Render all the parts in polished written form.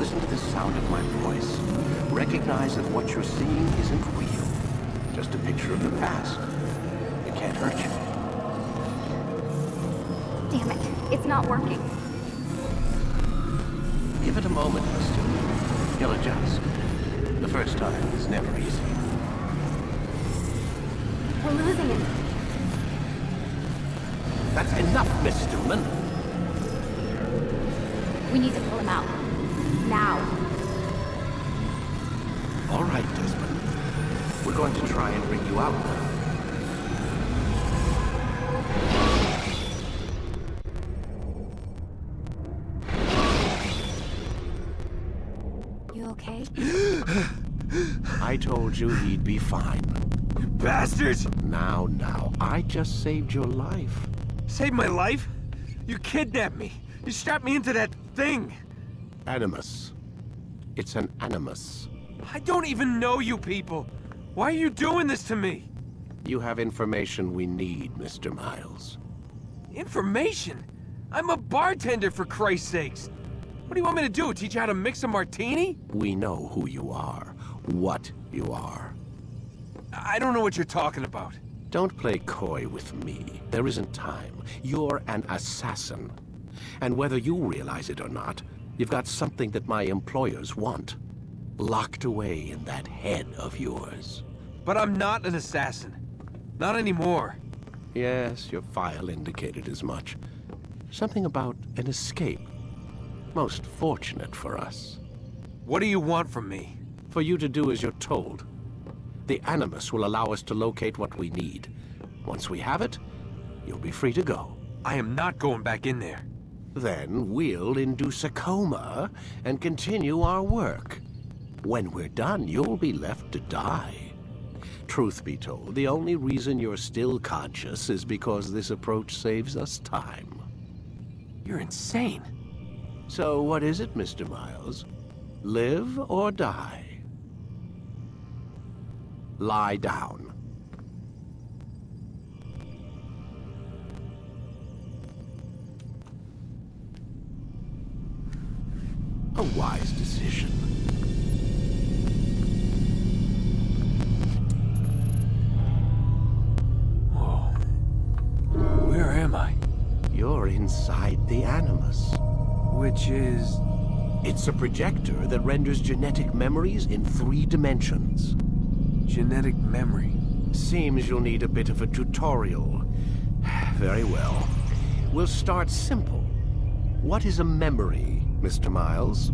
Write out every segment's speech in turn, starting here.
listen to the sound of my voice. Recognize that what you're seeing isn't real. Just a picture of the past. It can't hurt you. Damn it, it's not working. Give it a moment, Mister. He'll adjust. The first time is never easy. We're losing him. That's enough, Miss Stillman. We need to pull him out. Now. All right, Desmond. We're going to try and bring you out now. You okay? I told you he'd be fine. Bastards! Now, I just saved your life. Saved my life? You kidnapped me. You strapped me into that thing. Animus. It's an animus. I don't even know you people. Why are you doing this to me? You have information we need, Mr. Miles. Information? I'm a bartender, for Christ's sakes. What do you want me to do? Teach you how to mix a martini? We know who you are, what you are. I don't know what you're talking about. Don't play coy with me. There isn't time. You're an assassin. And whether you realize it or not, you've got something that my employers want. Locked away in that head of yours. But I'm not an assassin. Not anymore. Yes, your file indicated as much. Something about an escape. Most fortunate for us. What do you want from me? For you to do as you're told. The Animus will allow us to locate what we need. Once we have it, you'll be free to go. I am not going back in there. Then we'll induce a coma and continue our work. When we're done, you'll be left to die. Truth be told, the only reason you're still conscious is because this approach saves us time. You're insane. So what is it, Mr. Miles? Live or die? Lie down. A wise decision. Whoa. Where am I? You're inside the Animus. Which is... It's a projector that renders genetic memories in 3 dimensions. genetic memory. Seems you'll need a bit of a tutorial. Very well. We'll start simple. What is a memory, Mr. Miles?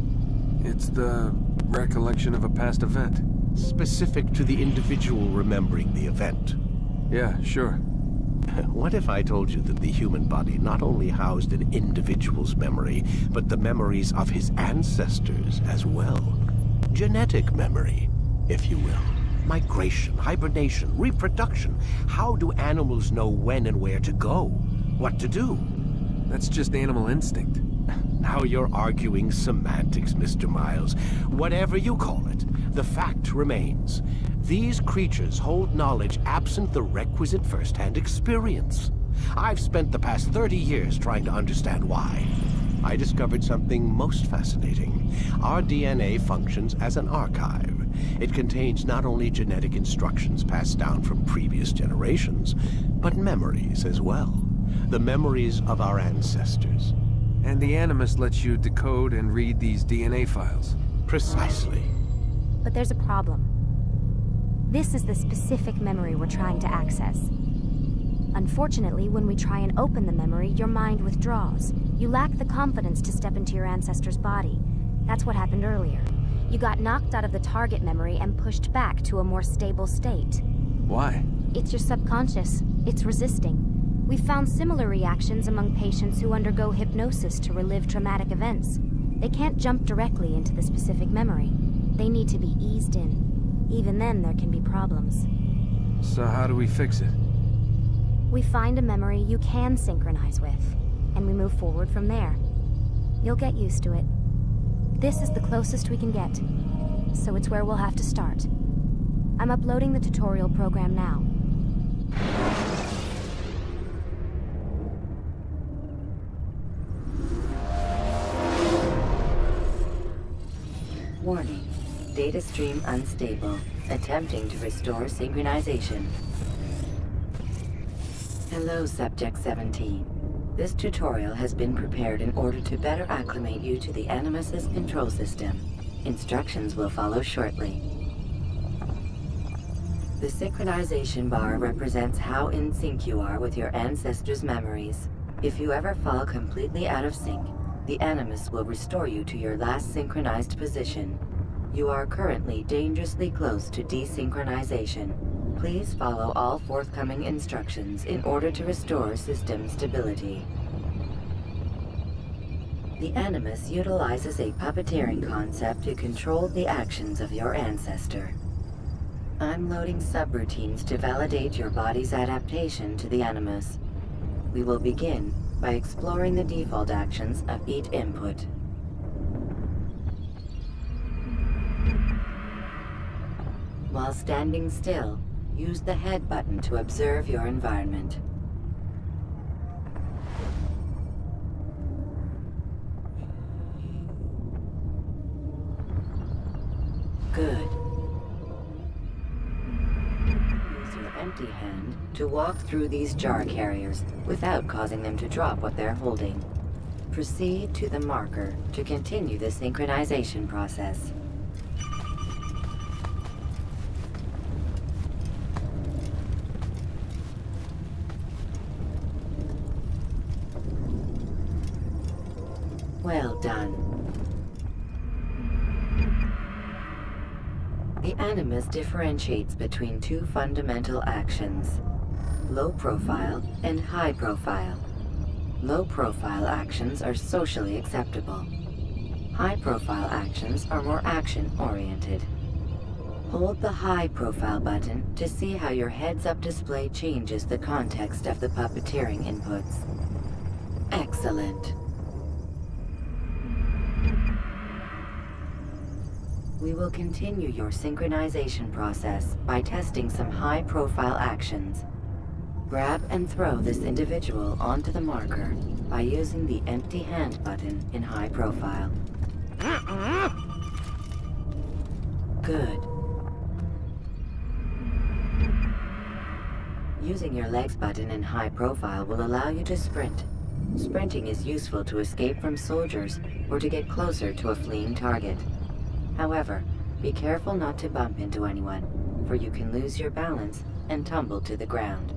It's the recollection of a past event. Specific to the individual remembering the event. Yeah, sure. What if I told you that the human body not only housed an individual's memory, but the memories of his ancestors as well? Genetic memory, if you will. Migration, hibernation, reproduction. How do animals know when and where to go? What to do? That's just animal instinct. Now you're arguing semantics, Mr. Miles. Whatever you call it, the fact remains. These creatures hold knowledge absent the requisite first-hand experience. I've spent the past 30 years trying to understand why. I discovered something most fascinating. Our DNA functions as an archive. It contains not only genetic instructions passed down from previous generations, but memories as well. The memories of our ancestors. And the Animus lets you decode and read these DNA files. Precisely. But there's a problem. This is the specific memory we're trying to access. Unfortunately, when we try and open the memory, your mind withdraws. You lack the confidence to step into your ancestor's body. That's what happened earlier. You got knocked out of the target memory and pushed back to a more stable state. Why? It's your subconscious. It's resisting. We've found similar reactions among patients who undergo hypnosis to relive traumatic events. They can't jump directly into the specific memory. They need to be eased in. Even then, there can be problems. So how do we fix it? We find a memory you can synchronize with, and we move forward from there. You'll get used to it. This is the closest we can get, so it's where we'll have to start. I'm uploading the tutorial program now. Warning. Data stream unstable. Attempting to restore synchronization. Hello, Subject 17. This tutorial has been prepared in order to better acclimate you to the Animus's control system. Instructions will follow shortly. The synchronization bar represents how in sync you are with your ancestors' memories. If you ever fall completely out of sync, the Animus will restore you to your last synchronized position. You are currently dangerously close to desynchronization. Please follow all forthcoming instructions in order to restore system stability. The Animus utilizes a puppeteering concept to control the actions of your ancestor. I'm loading subroutines to validate your body's adaptation to the Animus. We will begin by exploring the default actions of each input. While standing still, use the head button to observe your environment. Good. Use your empty hand to walk through these jar carriers without causing them to drop what they're holding. Proceed to the marker to continue the synchronization process. Well done. The Animus differentiates between two fundamental actions: low profile and high profile. Low profile actions are socially acceptable. High profile actions are more action-oriented. Hold the high profile button to see how your heads-up display changes the context of the puppeteering inputs. Excellent. We will continue your synchronization process by testing some high-profile actions. Grab and throw this individual onto the marker by using the empty hand button in high profile. Good. Using your legs button in high profile will allow you to sprint. Sprinting is useful to escape from soldiers or to get closer to a fleeing target. However, be careful not to bump into anyone, for you can lose your balance and tumble to the ground.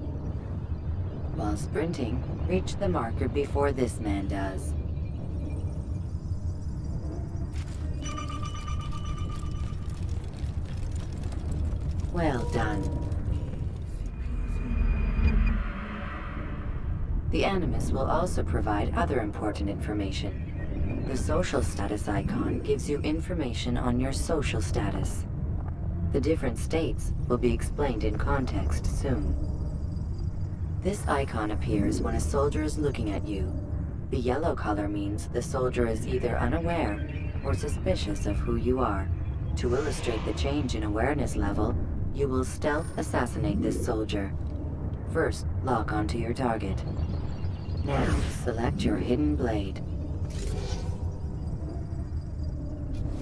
While sprinting, reach the marker before this man does. Well done. The Animus will also provide other important information. The social status icon gives you information on your social status. The different states will be explained in context soon. This icon appears when a soldier is looking at you. The yellow color means the soldier is either unaware or suspicious of who you are. To illustrate the change in awareness level, you will stealth assassinate this soldier. First, lock onto your target. Now, select your hidden blade.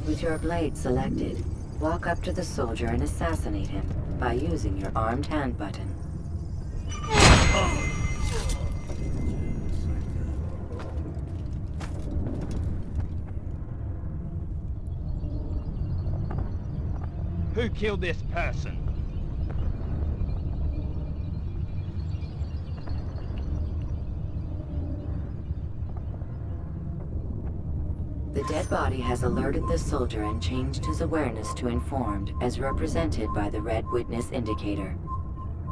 With your blade selected, walk up to the soldier and assassinate him by using your armed hand button. Who killed this person? The dead body has alerted the soldier and changed his awareness to informed, as represented by the red witness indicator.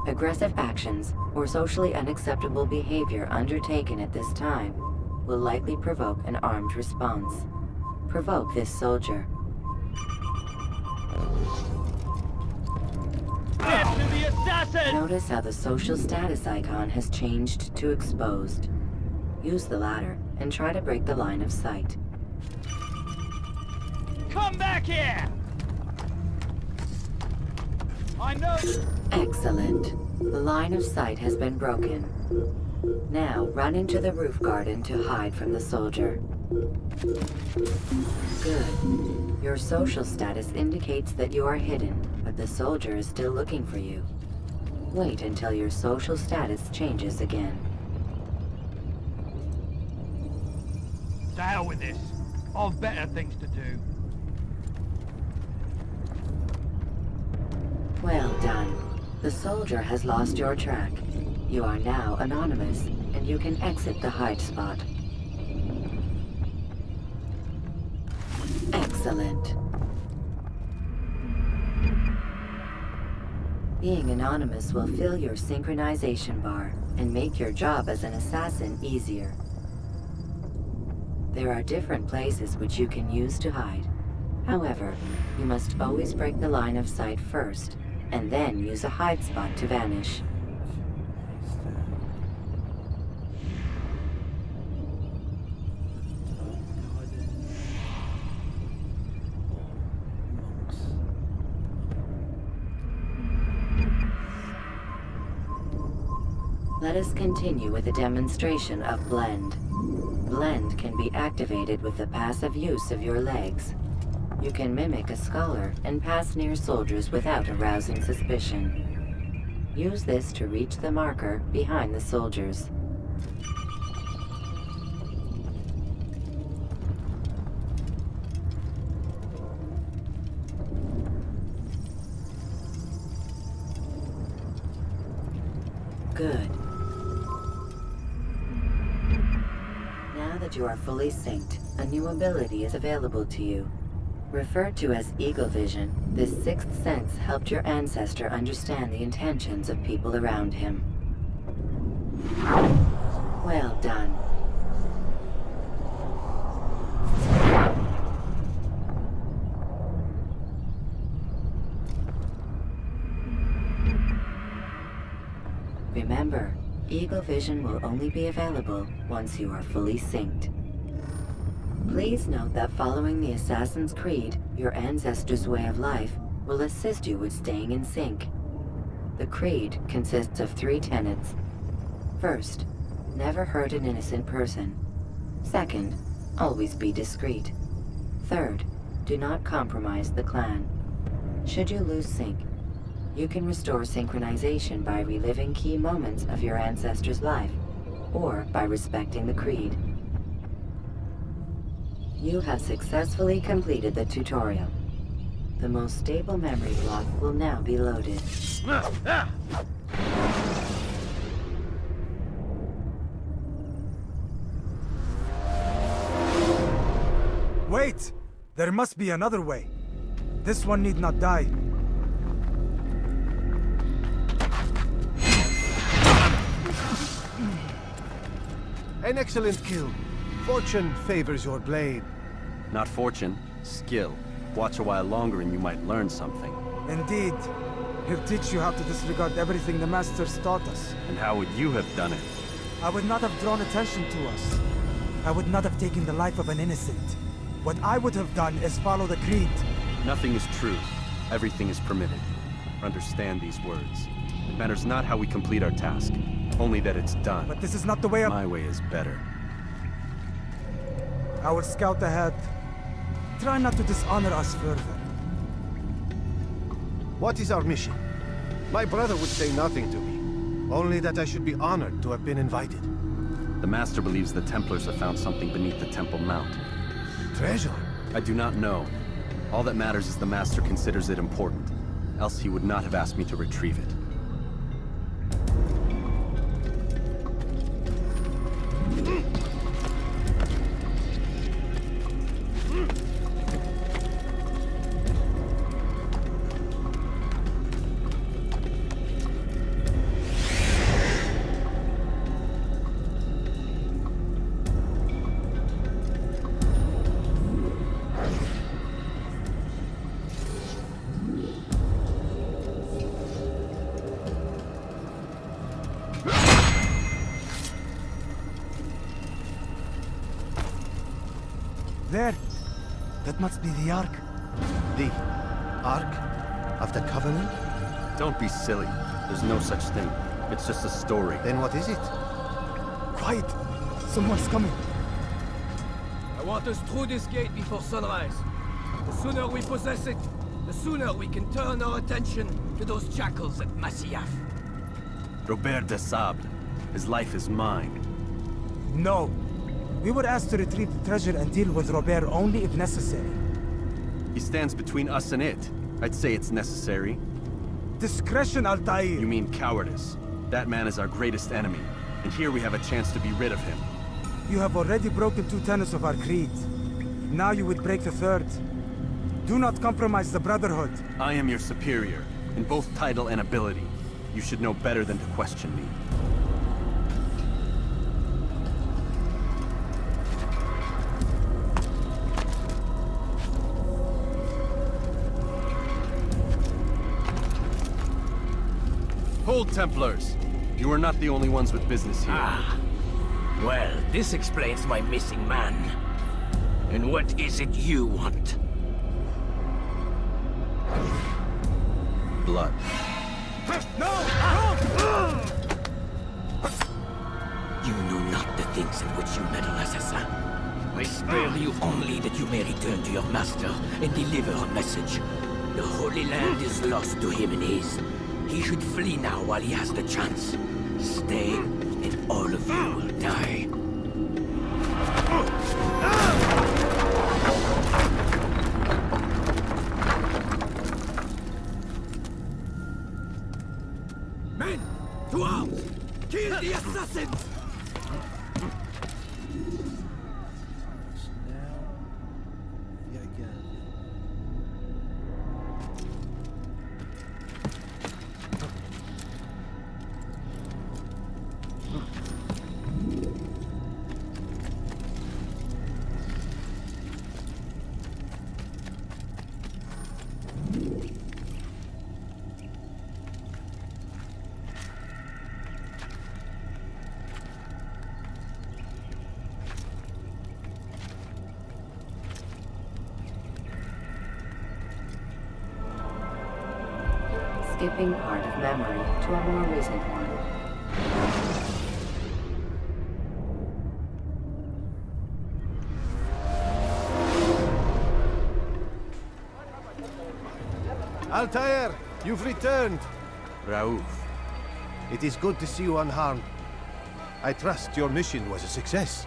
Aggressive actions or socially unacceptable behavior undertaken at this time will likely provoke an armed response. Provoke this soldier. After the assassin! Notice how the social status icon has changed to exposed. Use the latter and try to break the line of sight. Come back here! I know... Excellent. The line of sight has been broken. Now run into the roof garden to hide from the soldier. Good. Your social status indicates that you are hidden, but the soldier is still looking for you. Wait until your social status changes again. To hell with this. I've better things to do. Well done. The soldier has lost your track. You are now anonymous, and you can exit the hide spot. Excellent. Being anonymous will fill your synchronization bar and make your job as an assassin easier. There are different places which you can use to hide. However, you must always break the line of sight first, and then use a hide spot to vanish. Let us continue with a demonstration of Blend. Blend can be activated with the passive use of your legs. You can mimic a scholar and pass near soldiers without arousing suspicion. Use this to reach the marker behind the soldiers. Good. Now that you are fully synced, a new ability is available to you. Referred to as Eagle Vision, this sixth sense helped your ancestor understand the intentions of people around him. Well done. Remember, Eagle Vision will only be available once you are fully synced. Please note that following the Assassin's Creed, your ancestors' way of life, will assist you with staying in sync. The Creed consists of 3 tenets. First, never hurt an innocent person. Second, always be discreet. Third, do not compromise the clan. Should you lose sync, you can restore synchronization by reliving key moments of your ancestor's life, or by respecting the Creed. You have successfully completed the tutorial. The most stable memory block will now be loaded. Wait! There must be another way. This one need not die. An excellent kill. Fortune favors your blade. Not fortune, skill. Watch a while longer and you might learn something. Indeed. He'll teach you how to disregard everything the Masters taught us. And how would you have done it? I would not have drawn attention to us. I would not have taken the life of an innocent. What I would have done is follow the Creed. Nothing is true. Everything is permitted. Understand these words. It matters not how we complete our task, only that it's done. But this is not the way of... My way is better. I will scout ahead. Try not to dishonor us further. What is our mission? My brother would say nothing to me. Only that I should be honored to have been invited. The Master believes the Templars have found something beneath the Temple Mount. Treasure? I do not know. All that matters is the Master considers it important. Else he would not have asked me to retrieve it. There! That must be the Ark. The Ark of the Covenant? Don't be silly. There's no such thing. It's just a story. Then what is it? Quiet! Someone's coming. I want us through this gate before sunrise. The sooner we possess it, the sooner we can turn our attention to those jackals at Masyaf. Robert de Sable. His life is mine. No. We were asked to retrieve the treasure and deal with Robert only if necessary. He stands between us and it. I'd say it's necessary. Discretion, Altair! You mean cowardice. That man is our greatest enemy, and here we have a chance to be rid of him. You have already broken 2 tenets of our creed. Now you would break the 3rd. Do not compromise the Brotherhood. I am your superior, in both title and ability. You should know better than to question me. Hold, Templars! You are not the only ones with business here. Ah. Well, this explains my missing man. And what is it you want? Blood. No! You know not the things in which you meddle, assassin. I spare you only that you may return to your master and deliver a message. The Holy Land is lost to him and his. He should flee now while he has the chance. Stay, and all of you will die. Men! To arms! Kill the assassins! Skipping part of memory to a more recent one. Altair, you've returned. Raouf. It is good to see you unharmed. I trust your mission was a success.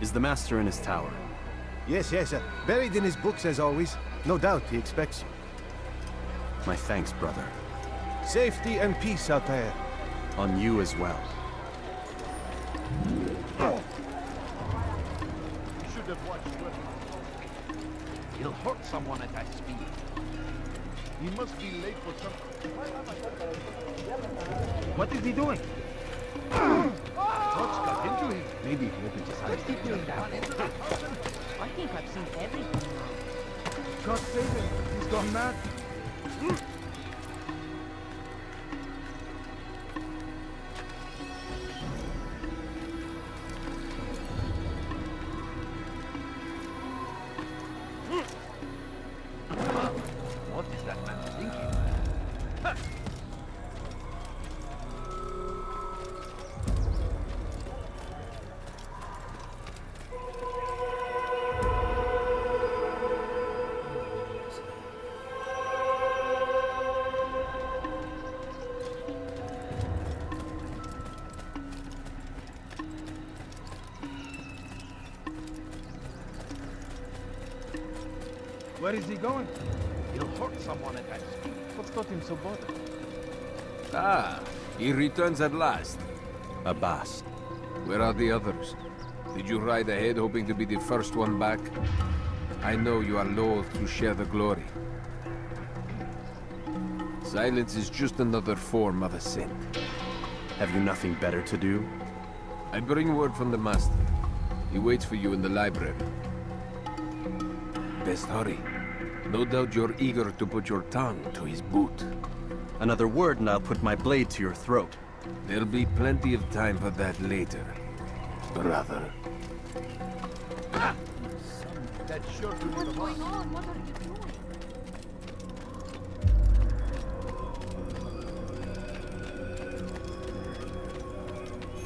Is the Master in his tower? Yes, buried in his books as always. No doubt he expects you. My thanks, brother. Safety and peace, Altair. On you as well. You should have watched what he'll hurt someone at that speed. He must be late for something. What is he doing? What's got into him? Maybe he opened his eyes. Keep doing that. I think I've seen everything now. God save him! He's gone mad! What is that man thinking? Where is he going? He'll hurt someone at that speed. What's got him so bothered? Ah, he returns at last. Abbas. Where are the others? Did you ride ahead hoping to be the first one back? I know you are loath to share the glory. Silence is just another form of a sin. Have you nothing better to do? I bring word from the Master. He waits for you in the library. Best hurry. No doubt you're eager to put your tongue to his boot. Another word and I'll put my blade to your throat. There'll be plenty of time for that later, brother. That's sure to be What's the going boss. on? What are you doing?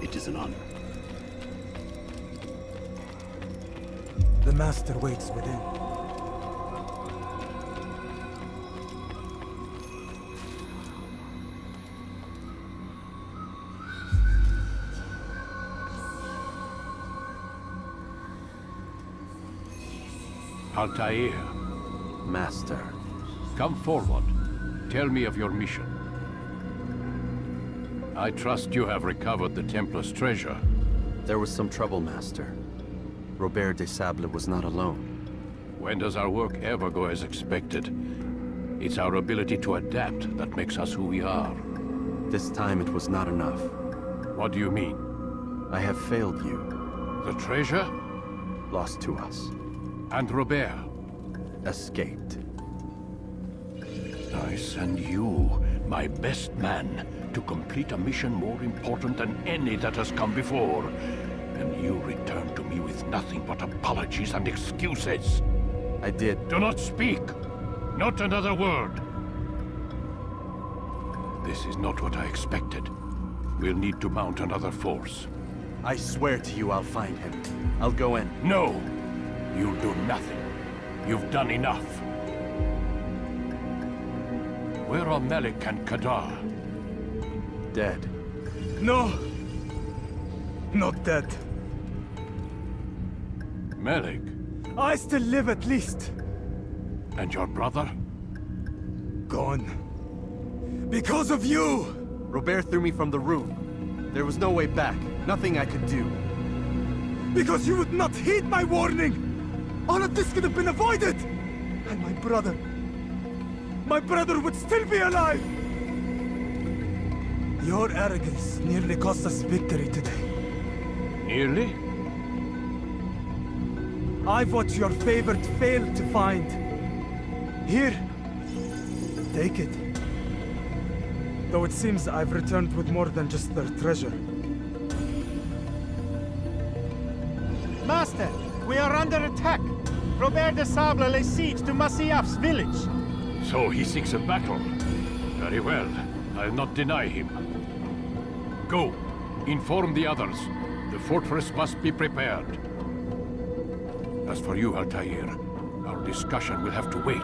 It is an honor. The Master waits within. Altair, Master. come forward. Tell me of your mission. I trust you have recovered the Templar's treasure. There was some trouble, Master. Robert de Sable was not alone. When does our work ever go as expected? It's our ability to adapt that makes us who we are. This time it was not enough. What do you mean? I have failed you. The treasure? Lost to us. And Robert? Escaped. I send you, my best man, to complete a mission more important than any that has come before. And you return to me with nothing but apologies and excuses. I did. Do not speak! Not another word! This is not what I expected. We'll need to mount another force. I swear to you I'll find him. I'll go in. No! You'll do nothing. You've done enough. Where are Melik and Kadar? Dead. No! Not dead. Melik? I still live at least. And your brother? Gone. Because of you! Robert threw me from the room. There was no way back. Nothing I could do. Because you would not heed my warning! All of this could have been avoided! And my brother would still be alive! Your arrogance nearly cost us victory today. Nearly? I've what your favorite failed to find. Here, take it. Though it seems I've returned with more than just their treasure. Master, we are under attack. Robert de Sable lays siege to Masyaf's village. So he seeks a battle. Very well. I'll not deny him. Go. Inform the others. The fortress must be prepared. As for you, Altair, our discussion will have to wait.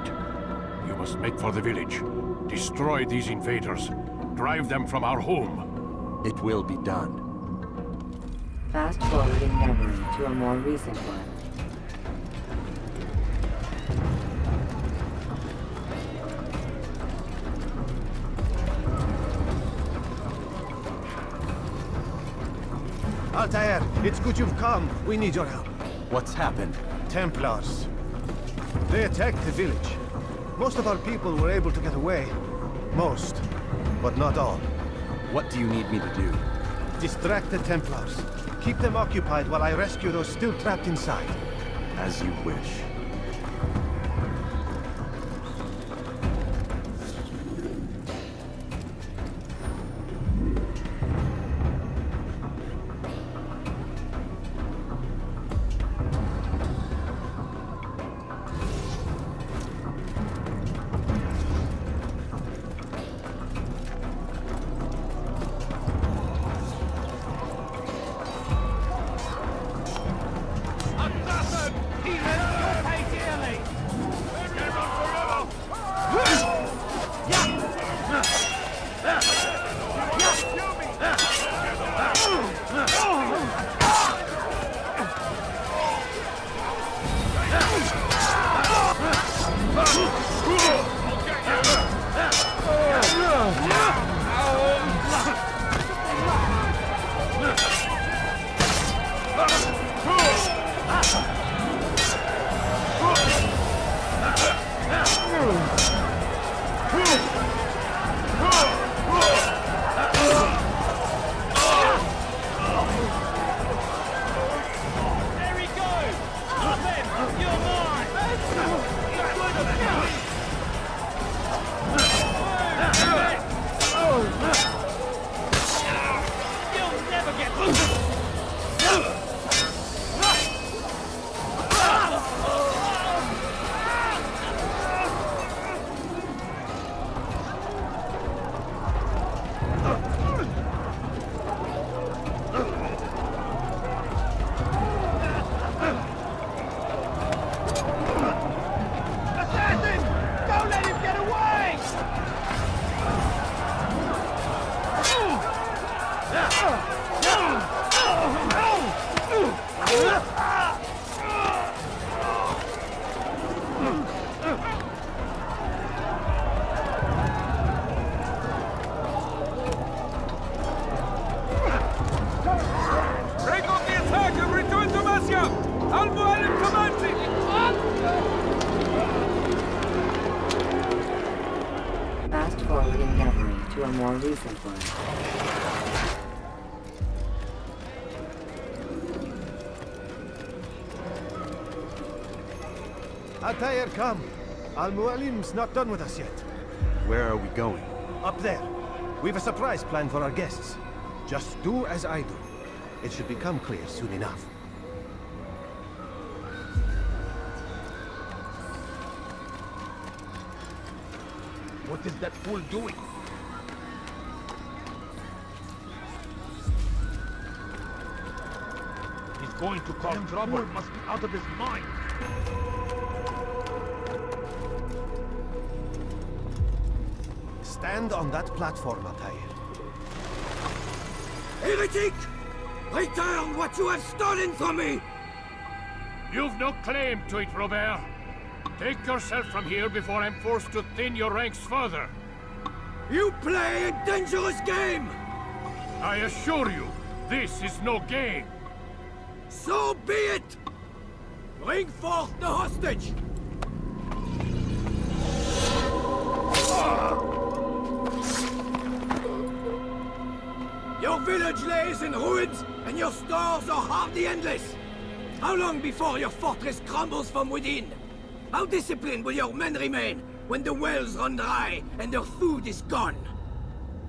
You must make for the village. Destroy these invaders. Drive them from our home. It will be done. Fast-forwarding memory to a more recent one. Altair, it's good you've come. We need your help. What's happened? Templars. They attacked the village. Most of our people were able to get away. Most, but not all. What do you need me to do? Distract the Templars. Keep them occupied while I rescue those still trapped inside. As you wish. There he goes! You're mine! a more recent one. Altair, come. Al-Mualim's not done with us yet. Where are we going? Up there. We've a surprise plan for our guests. Just do as I do. It should become clear soon enough. What is that fool doing? He's going to cause trouble. Fool must be out of his mind. Stand on that platform, Altair. Heretic! Return what you have stolen from me! You've no claim to it, Robert. Take yourself from here before I'm forced to thin your ranks further. You play a dangerous game! I assure you, this is no game. So be it! Bring forth the hostage! Your village lays in ruins, and your stores are hardly endless. How long before your fortress crumbles from within? How disciplined will your men remain when the wells run dry and their food is gone?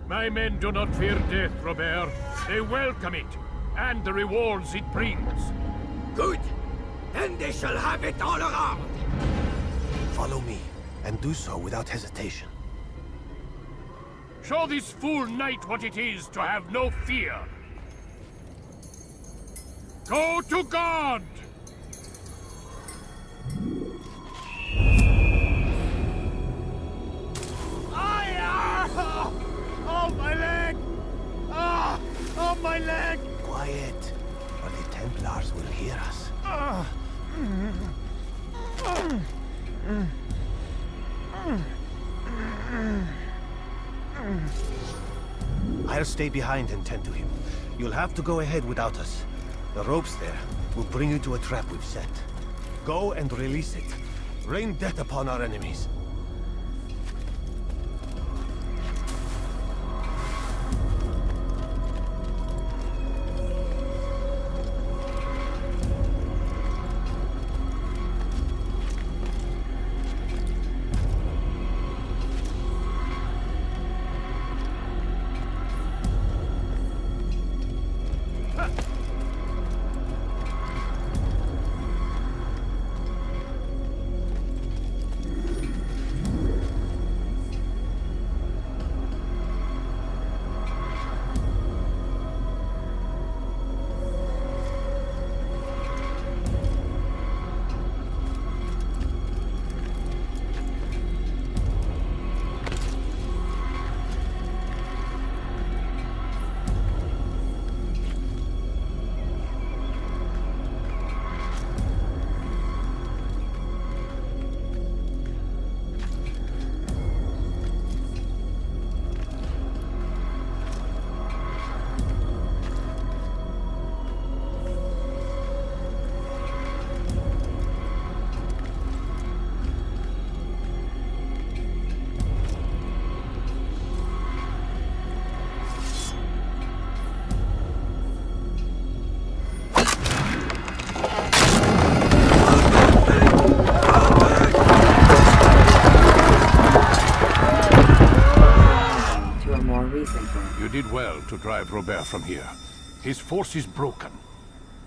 My men do not fear death, Robert. They welcome it, and the rewards it brings. Good. Then they shall have it all around. Follow me, and do so without hesitation. Show this fool knight what it is to have no fear. Go to God! Oh, my leg! Ah! Oh, my leg! Quiet, or the Templars will hear us. I'll stay behind and tend to him. You'll have to go ahead without us. The ropes there will bring you to a trap we've set. Go and release it. Rain death upon our enemies. You did well to drive Robert from here. His force is broken.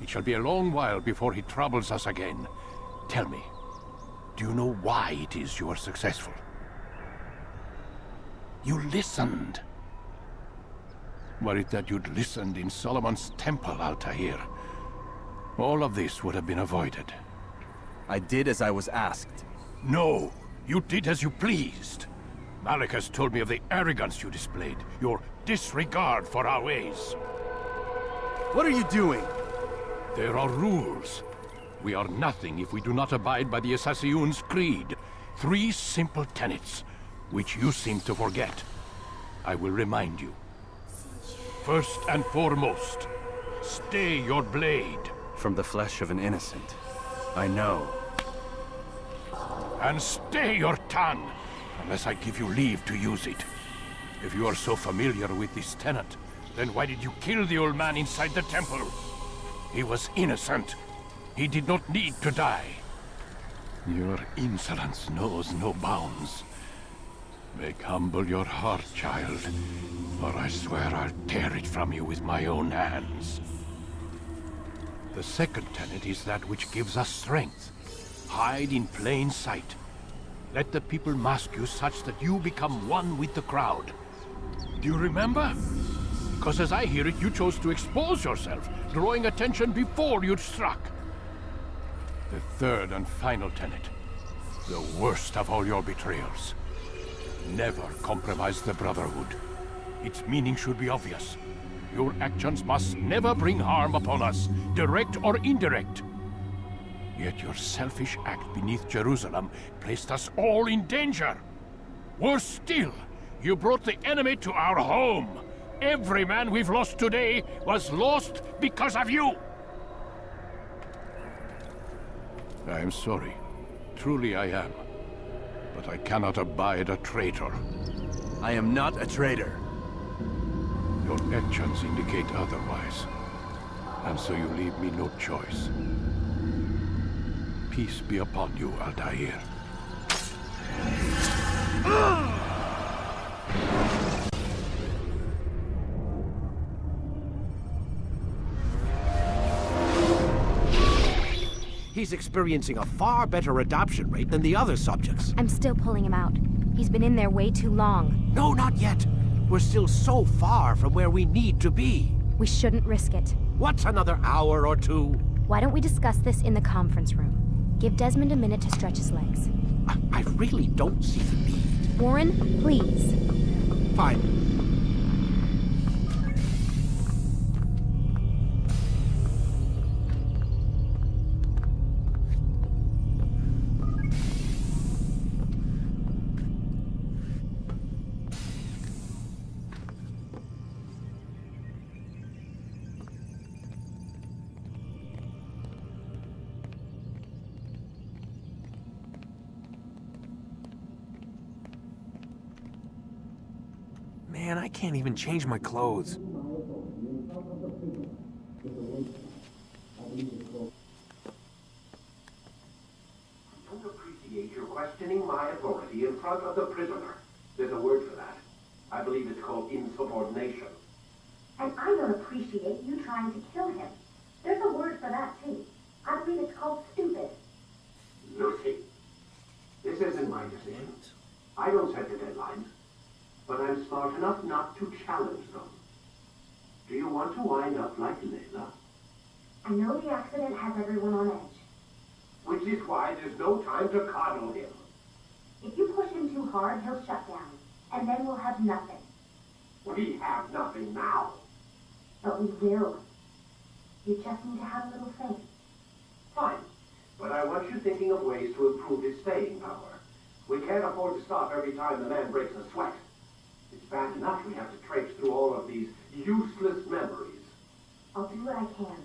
It shall be a long while before he troubles us again. Tell me, do you know why it is you are successful? You listened. Were it that you'd listened in Solomon's temple, Altair, all of this would have been avoided. I did as I was asked. No, you did as you pleased. Malik has told me of the arrogance you displayed, your disregard for our ways. What are you doing? There are rules. We are nothing if we do not abide by the Assassin's creed. 3 simple tenets, which you seem to forget. I will remind you. First and foremost, stay your blade. From the flesh of an innocent. I know. And stay your tongue, unless I give you leave to use it. If you are so familiar with this tenant, then why did you kill the old man inside the temple? He was innocent. He did not need to die. Your insolence knows no bounds. Make humble your heart, child, or I swear I'll tear it from you with my own hands. The second tenet is that which gives us strength. Hide in plain sight. Let the people mask you such that you become one with the crowd. Do you remember? Because as I hear it, you chose to expose yourself, drawing attention before you'd struck. The third and final tenet. The worst of all your betrayals. Never compromise the Brotherhood. Its meaning should be obvious. Your actions must never bring harm upon us, direct or indirect. Yet your selfish act beneath Jerusalem placed us all in danger. Worse still, you brought the enemy to our home. Every man we've lost today was lost because of you. I am sorry. Truly I am. But I cannot abide a traitor. I am not a traitor. Your actions indicate otherwise. And so you leave me no choice. Peace be upon you, Altair. He's experiencing a far better adoption rate than the other subjects. I'm still pulling him out. He's been in there way too long. No, not yet. We're still so far from where we need to be. We shouldn't risk it. What's another hour or two? Why don't we discuss this in the conference room? Give Desmond a minute to stretch his legs. I really don't see the need. Warren, please. Fine. Man, I can't even change my clothes. I don't appreciate your questioning my authority in front of the prisoner. There's a word for that. I believe it's called insubordination. And I don't appreciate you trying to kill him. There's a word for that, too. I believe it's called stupid. Lucy, this isn't my decision. I don't set the deadlines. But I'm smart enough not to challenge them. Do you want to wind up like Layla? I know the accident has everyone on edge. Which is why there's no time to coddle him. If you push him too hard, he'll shut down. And then we'll have nothing. We have nothing now. But we will. You just need to have a little faith. Fine. But I want you thinking of ways to improve his staying power. We can't afford to stop every time the man breaks a sweat. It's bad enough we have to traipse through all of these useless memories. I'll do what I can.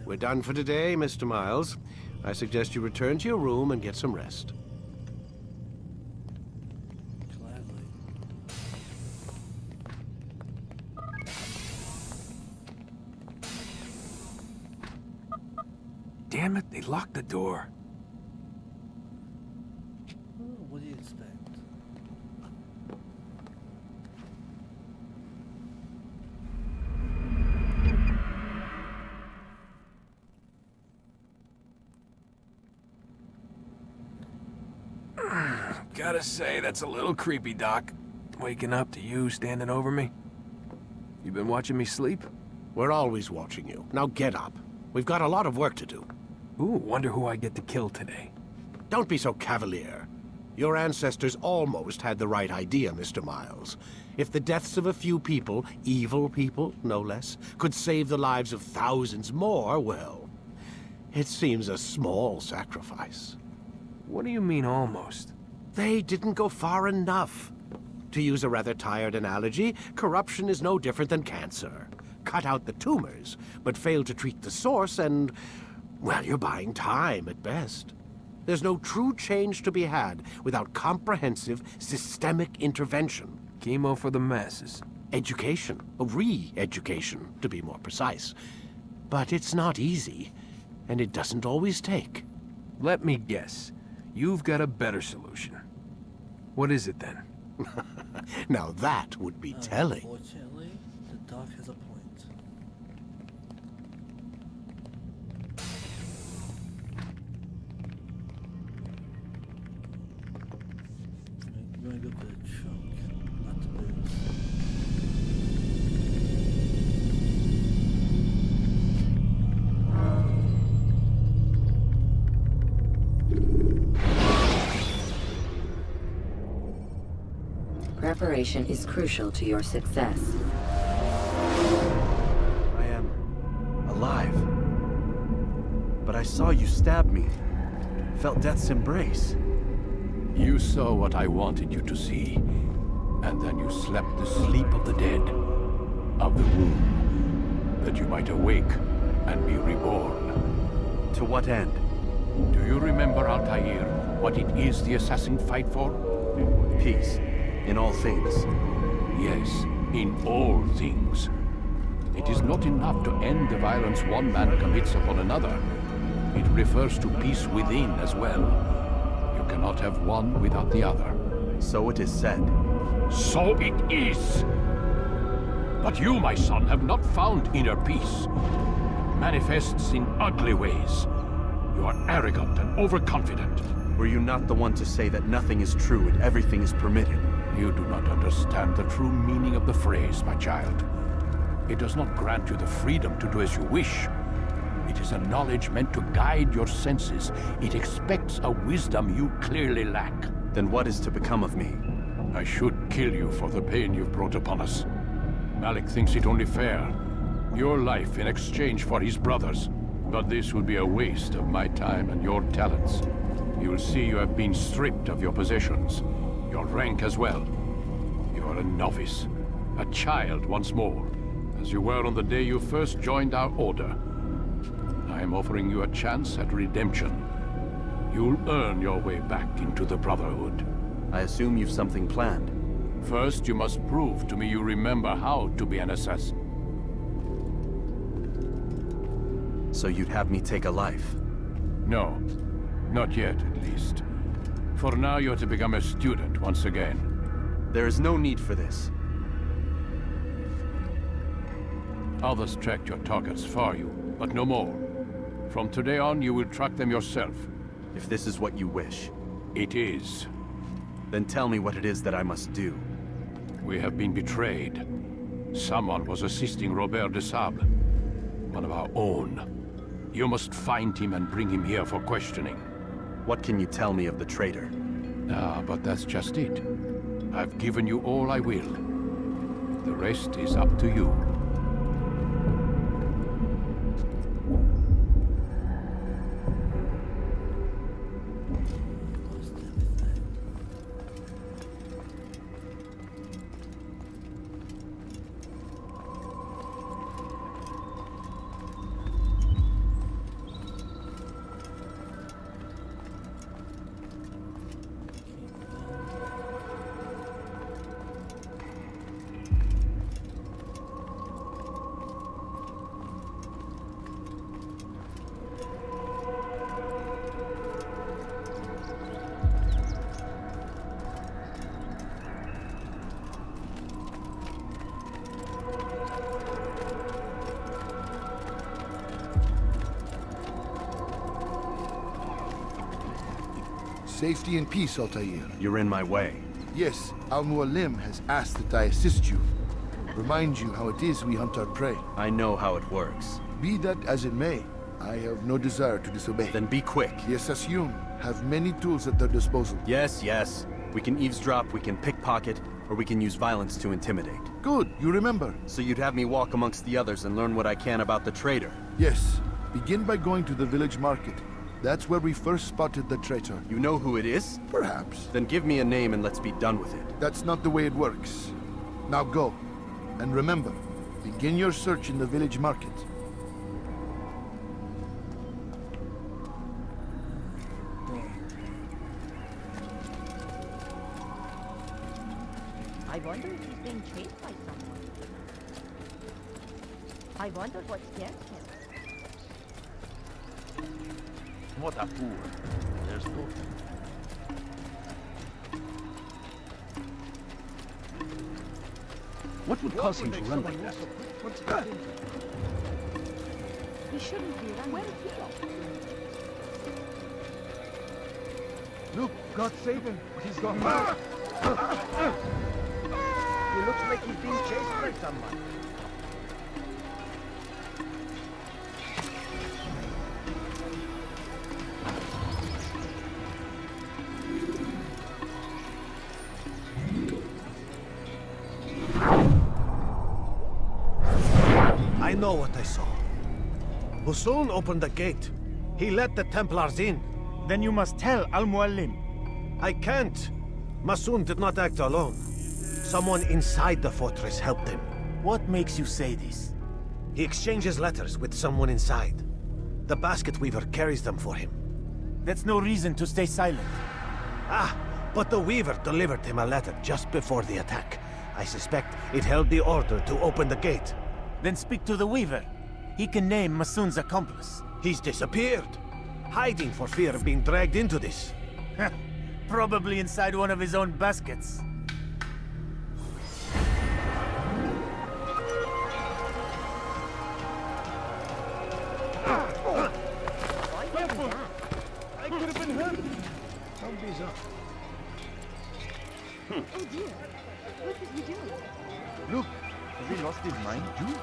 We're done for today, Mr. Miles. I suggest you return to your room and get some rest. Damn it, they locked the door. What do you expect? Gotta say, that's a little creepy, Doc. Waking up to you standing over me. You been watching me sleep? We're always watching you. Now get up. We've got a lot of work to do. Ooh, wonder who I get to kill today. Don't be so cavalier. Your ancestors almost had the right idea, Mr. Miles. If the deaths of a few people, evil people, no less, could save the lives of thousands more, well, it seems a small sacrifice. What do you mean, almost? They didn't go far enough. To use a rather tired analogy, corruption is no different than cancer. Cut out the tumors, but fail to treat the source and, well, you're buying time at best. There's no true change to be had without comprehensive, systemic intervention. Chemo for the masses. Education. Re-education, to be more precise. But it's not easy, and it doesn't always take. Let me guess. You've got a better solution. What is it then? Now that would be telling. Unfortunately, the doc has a point. You're gonna go for the trunk, not the boots. Preparation is crucial to your success. I am alive. But I saw you stab me. Felt death's embrace. You saw what I wanted you to see, and then you slept the sleep of the dead, of the womb, that you might awake and be reborn. To what end? Do you remember, Altair, what it is the assassin fight for? Peace. In all things. Yes, in all things. It is not enough to end the violence one man commits upon another. It refers to peace within as well. You cannot have one without the other. So it is said. So it is! But you, my son, have not found inner peace. It manifests in ugly ways. You are arrogant and overconfident. Were you not the one to say that nothing is true and everything is permitted? You do not understand the true meaning of the phrase, my child. It does not grant you the freedom to do as you wish. It is a knowledge meant to guide your senses. It expects a wisdom you clearly lack. Then what is to become of me? I should kill you for the pain you've brought upon us. Malik thinks it only fair. Your life in exchange for his brother's. But this would be a waste of my time and your talents. You will see you have been stripped of your possessions. Your rank as well. You are a novice. A child once more. As you were on the day you first joined our order. I am offering you a chance at redemption. You'll earn your way back into the Brotherhood. I assume you've something planned. First, you must prove to me you remember how to be an assassin. So you'd have me take a life? No. Not yet, at least. For now, you're to become a student once again. There is no need for this. Others tracked your targets for you, but no more. From today on, you will track them yourself. If this is what you wish. It is. Then tell me what it is that I must do. We have been betrayed. Someone was assisting Robert de Sable. One of our own. You must find him and bring him here for questioning. What can you tell me of the traitor? Ah, but that's just it. I've given you all I will. The rest is up to you. Safety and peace, Altair. You're in my way. Yes, Al-Mualim has asked that I assist you. Remind you how it is we hunt our prey. I know how it works. Be that as it may, I have no desire to disobey. Then be quick. The Assassin have many tools at their disposal. Yes, yes. We can eavesdrop, we can pickpocket, or we can use violence to intimidate. Good, you remember. So you'd have me walk amongst the others and learn what I can about the traitor? Yes. Begin by going to the village market. That's where we first spotted the traitor. You know who it is? Perhaps. Then give me a name and let's be done with it. That's not the way it works. Now go. And remember, begin your search in the village market. I wonder if he's being chased by someone. I wonder what scared him. What a fool. There's no... What would cause him to run like that? What's that? He shouldn't be running. Where did he go? Look, God save him. He's gone mad. He looks like he's being chased by someone. I know what I saw. Hussein opened the gate. He let the Templars in. Then you must tell Al-Mualim. I can't. Masoon did not act alone. Someone inside the fortress helped him. What makes you say this? He exchanges letters with someone inside. The basket weaver carries them for him. That's no reason to stay silent. Ah, but the weaver delivered him a letter just before the attack. I suspect it held the order to open the gate. Then speak to the weaver. He can name Masoon's accomplice. He's disappeared. Hiding for fear of being dragged into this. Probably inside one of his own baskets. Careful! I could have been hurt. How bizarre. Oh dear. What is he doing? Look, has he lost his mind too?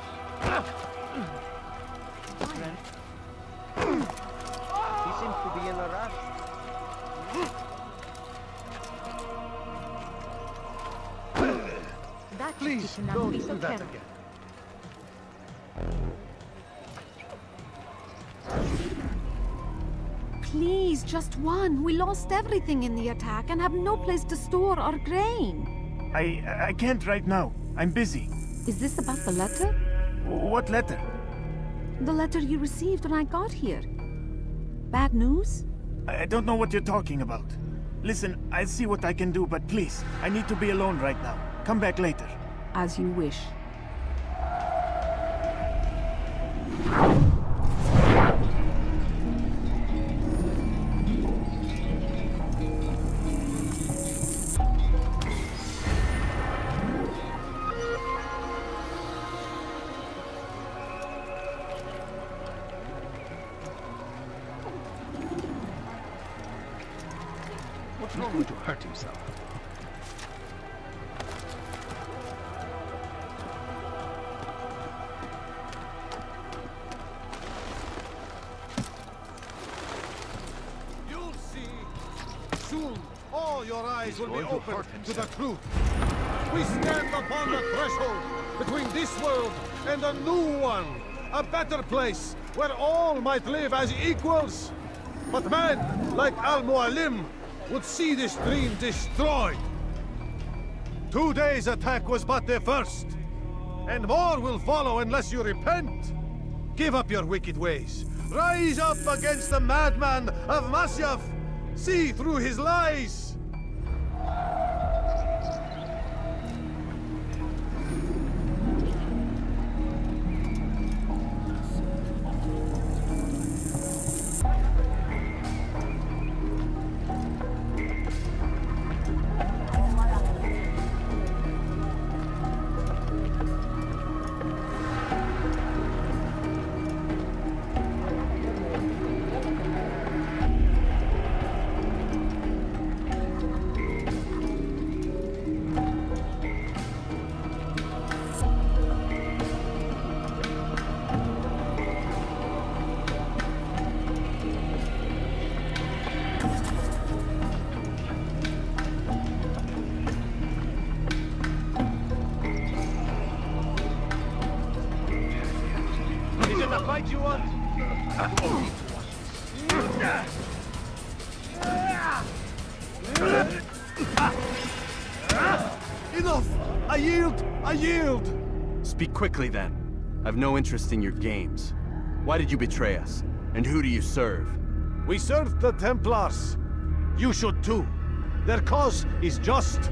He seems to be in a rush. That Please, don't do that again. Please, just one. We lost everything in the attack and have no place to store our grain. I can't right now. I'm busy. Is this about the letter? What letter? The letter you received when I got here. Bad news? I don't know what you're talking about. Listen, I'll see what I can do, but please, I need to be alone right now. Come back later. As you wish. What's wrong with to hurt himself? You'll see. Soon, all your eyes will be open to the truth. We stand upon the threshold between this world and a new one. A better place where all might live as equals. But man, like Al-Mualim, would see this dream destroyed. Today's attack was but the first. And more will follow unless you repent. Give up your wicked ways. Rise up against the madman of Masyaf. See through his lies. it the fight you want? Enough! I yield! I yield! Speak quickly then. I've no interest in your games. Why did you betray us? And who do you serve? We serve the Templars. You should too. Their cause is just.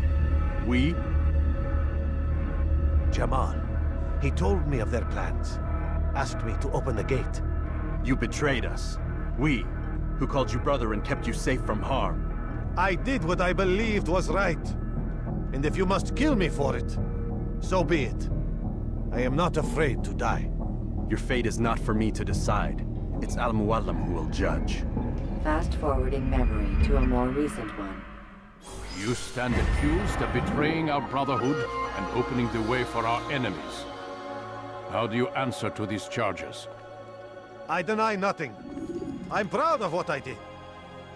We? Jamal. He told me of their plans. Asked me to open the gate. You betrayed us. We, who called you brother and kept you safe from harm. I did what I believed was right. And if you must kill me for it, so be it. I am not afraid to die. Your fate is not for me to decide. It's Al-Mualim who will judge. Fast-forwarding memory to a more recent one. You stand accused of betraying our Brotherhood and opening the way for our enemies. How do you answer to these charges? I deny nothing. I'm proud of what I did.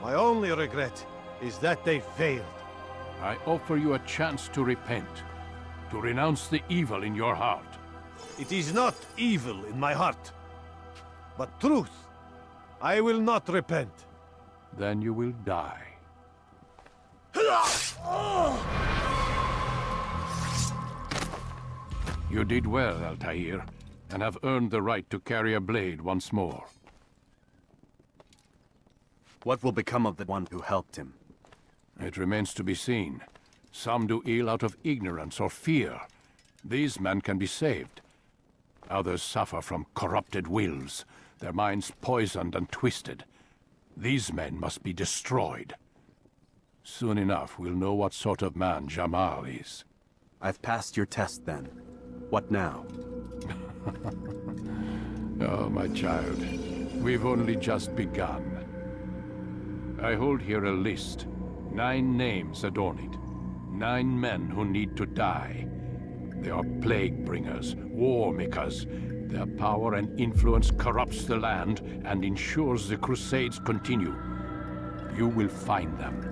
My only regret is that they failed. I offer you a chance to repent, to renounce the evil in your heart. It is not evil in my heart, but truth. I will not repent. Then you will die. You did well, Altair, and have earned the right to carry a blade once more. What will become of the one who helped him? It remains to be seen. Some do ill out of ignorance or fear. These men can be saved. Others suffer from corrupted wills, their minds poisoned and twisted. These men must be destroyed. Soon enough, we'll know what sort of man Jamal is. I've passed your test, then. What now? Oh, my child. We've only just begun. I hold here a list. 9 names adorn it. 9 men who need to die. They are plague bringers, war makers. Their power and influence corrupts the land and ensures the Crusades continue. You will find them.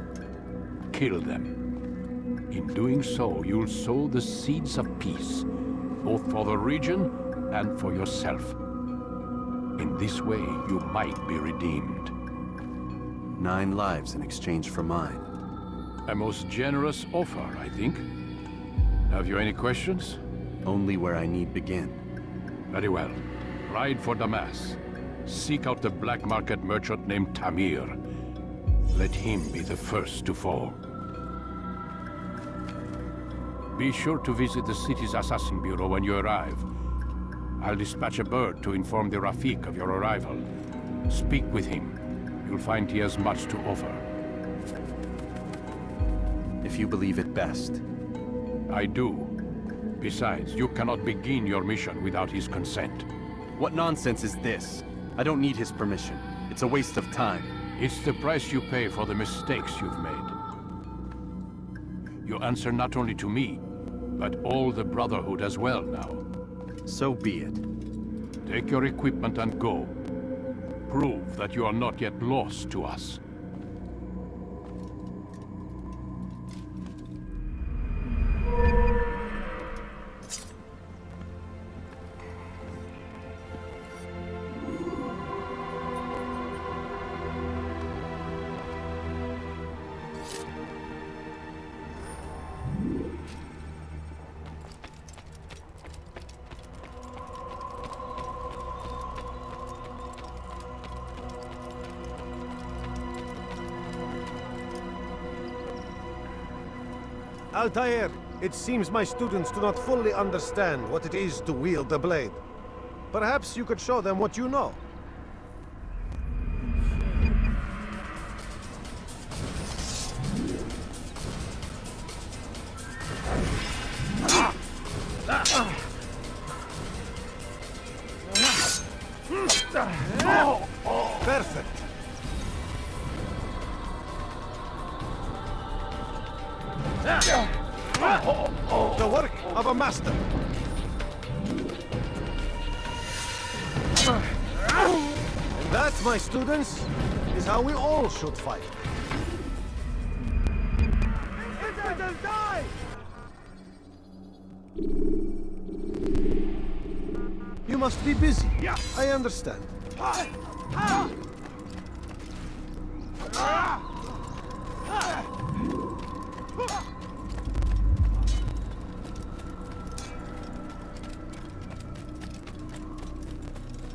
Kill them. In doing so, you'll sow the seeds of peace, both for the region and for yourself. In this way, you might be redeemed. 9 lives in exchange for mine. A most generous offer, I think. Have you any questions? Only where I need begin. Very well. Ride for Damas. Seek out the black market merchant named Tamir. Let him be the first to fall. Be sure to visit the city's assassin bureau when you arrive. I'll dispatch a bird to inform the Rafik of your arrival. Speak with him. You'll find he has much to offer. If you believe it best. I do. Besides, you cannot begin your mission without his consent. What nonsense is this? I don't need his permission. It's a waste of time. It's the price you pay for the mistakes you've made. You answer not only to me, but all the Brotherhood as well now. So be it. Take your equipment and go. Prove that you are not yet lost to us. Altair, it seems my students do not fully understand what it is to wield the blade. Perhaps you could show them what you know. Perfect. The work of a master. And that, my students, is how we all should fight. You You must be busy. Yeah. I understand.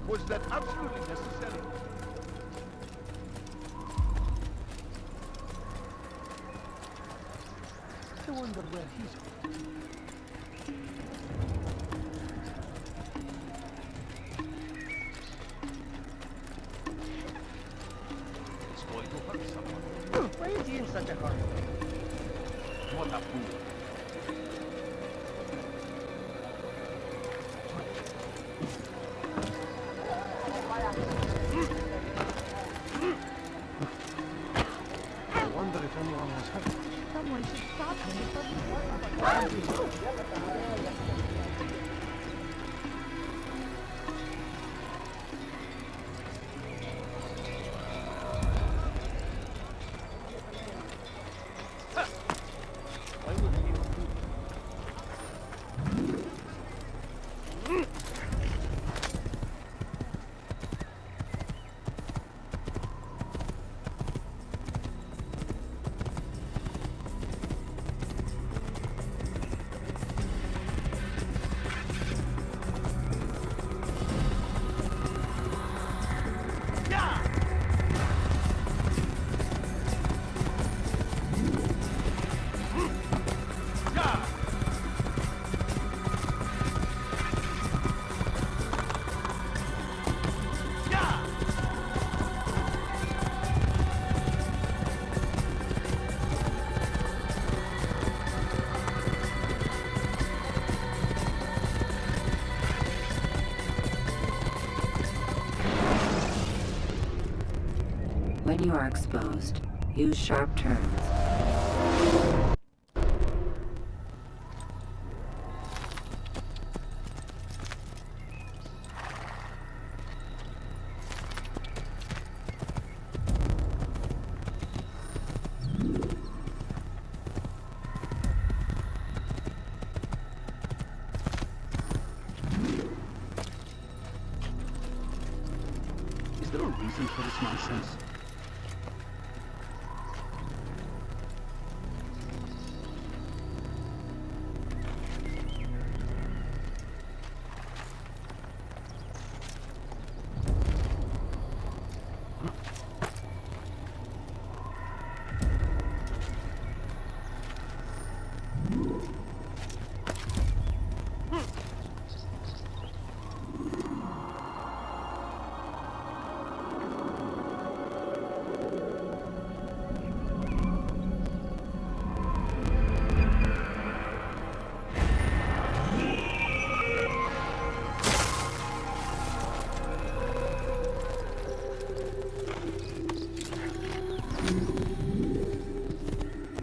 Was that absolutely necessary? I wonder where he's going. It's going to hurt someone. Why is he in such a hurry? What a fool. I wonder if anyone was hurt. Someone should stop him before When you are exposed, use sharp turns. Is there a reason for this nonsense?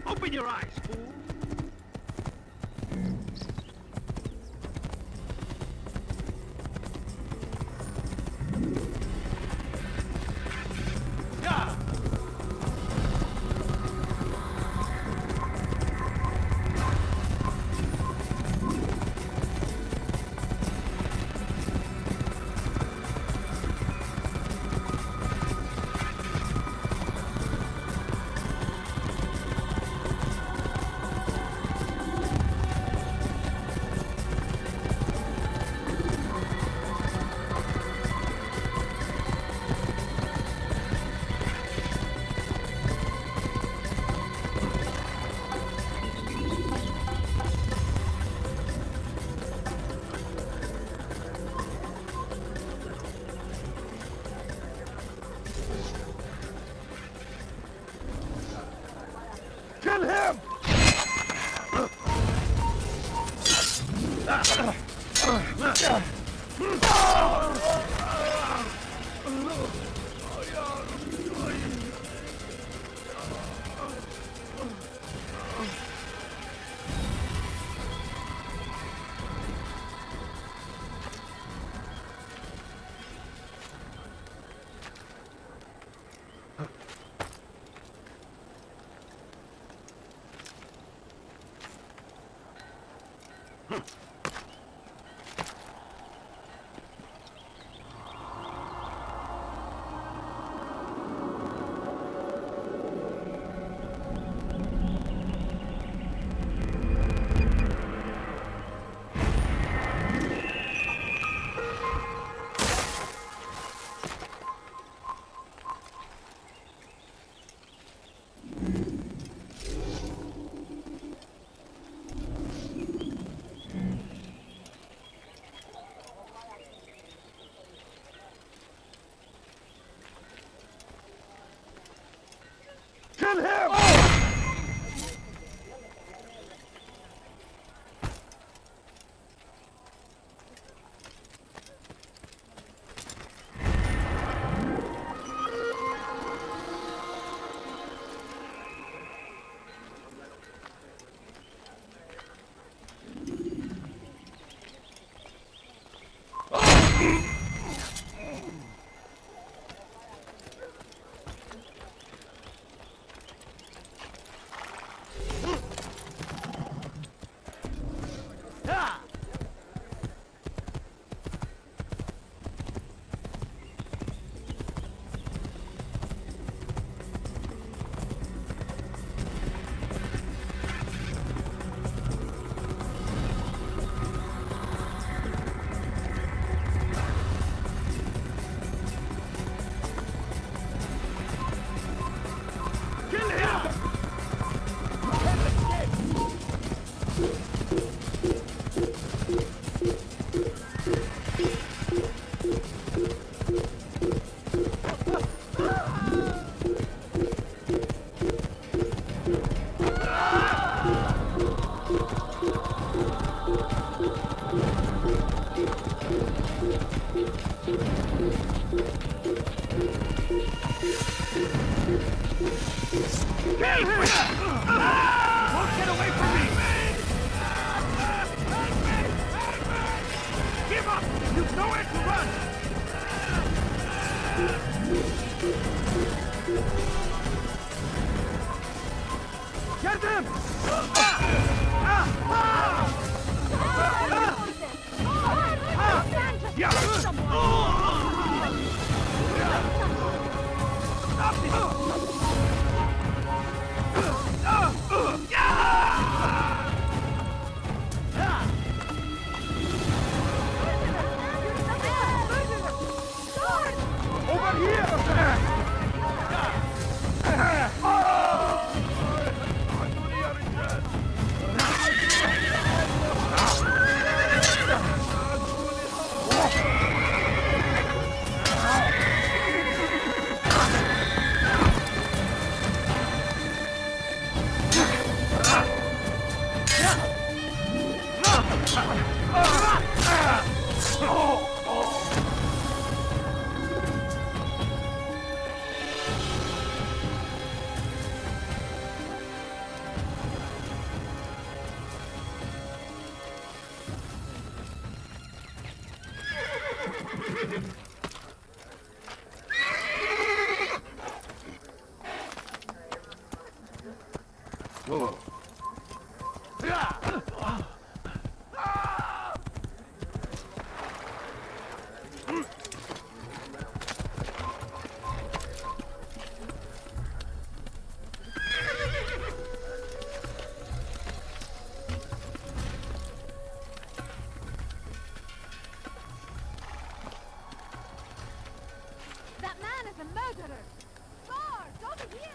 Open your eyes, fool! Kill him! Hey! Won't get away from me! Give up! You've nowhere to run! Get them! Over here! Whoa. That man is a murderer! Guards, over here!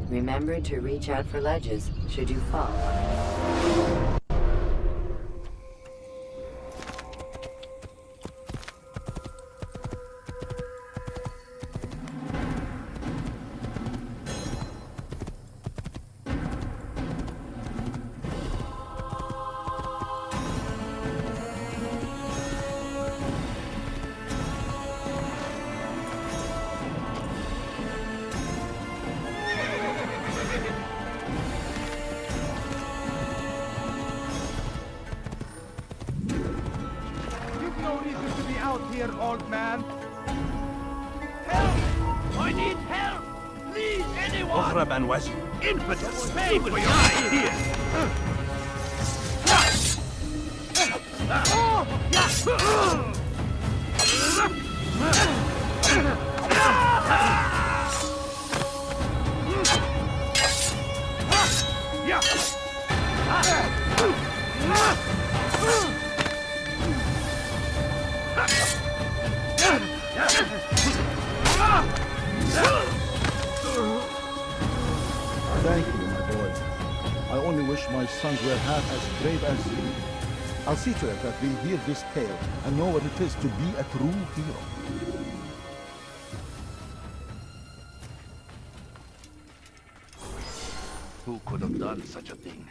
Remember to reach out for ledges should you fall. You've no reason to be out here, old man. Help! I need help! Please, anyone! اهرب عن وجهي. Infidels! They will die here! Thank you, my boy. I only wish my sons were half as brave as you. I'll see to it that they hear this tale and know what it is to be a true hero. Who could have done such a thing?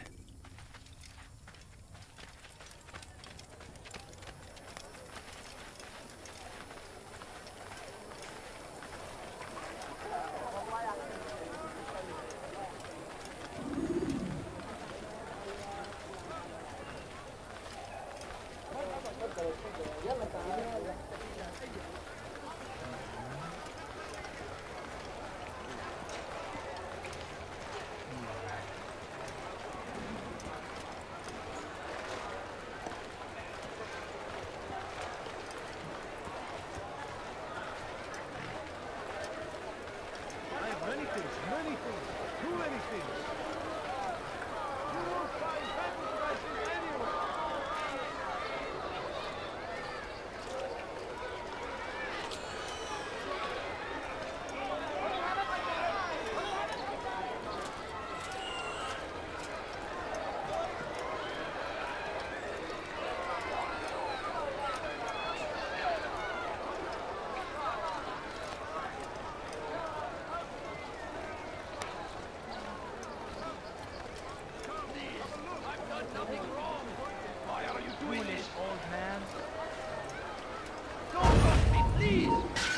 Many things, too many things. You won't find better prices anywhere.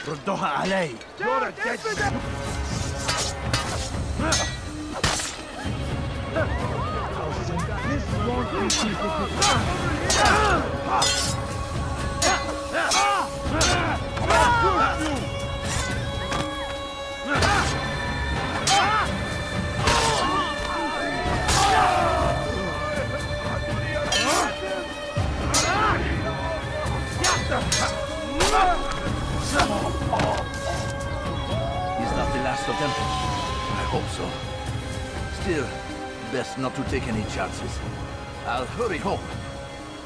ردوها علي. You're a dead man. This won't be Is that the last of them? I hope so. Still, best not to take any chances. I'll hurry home.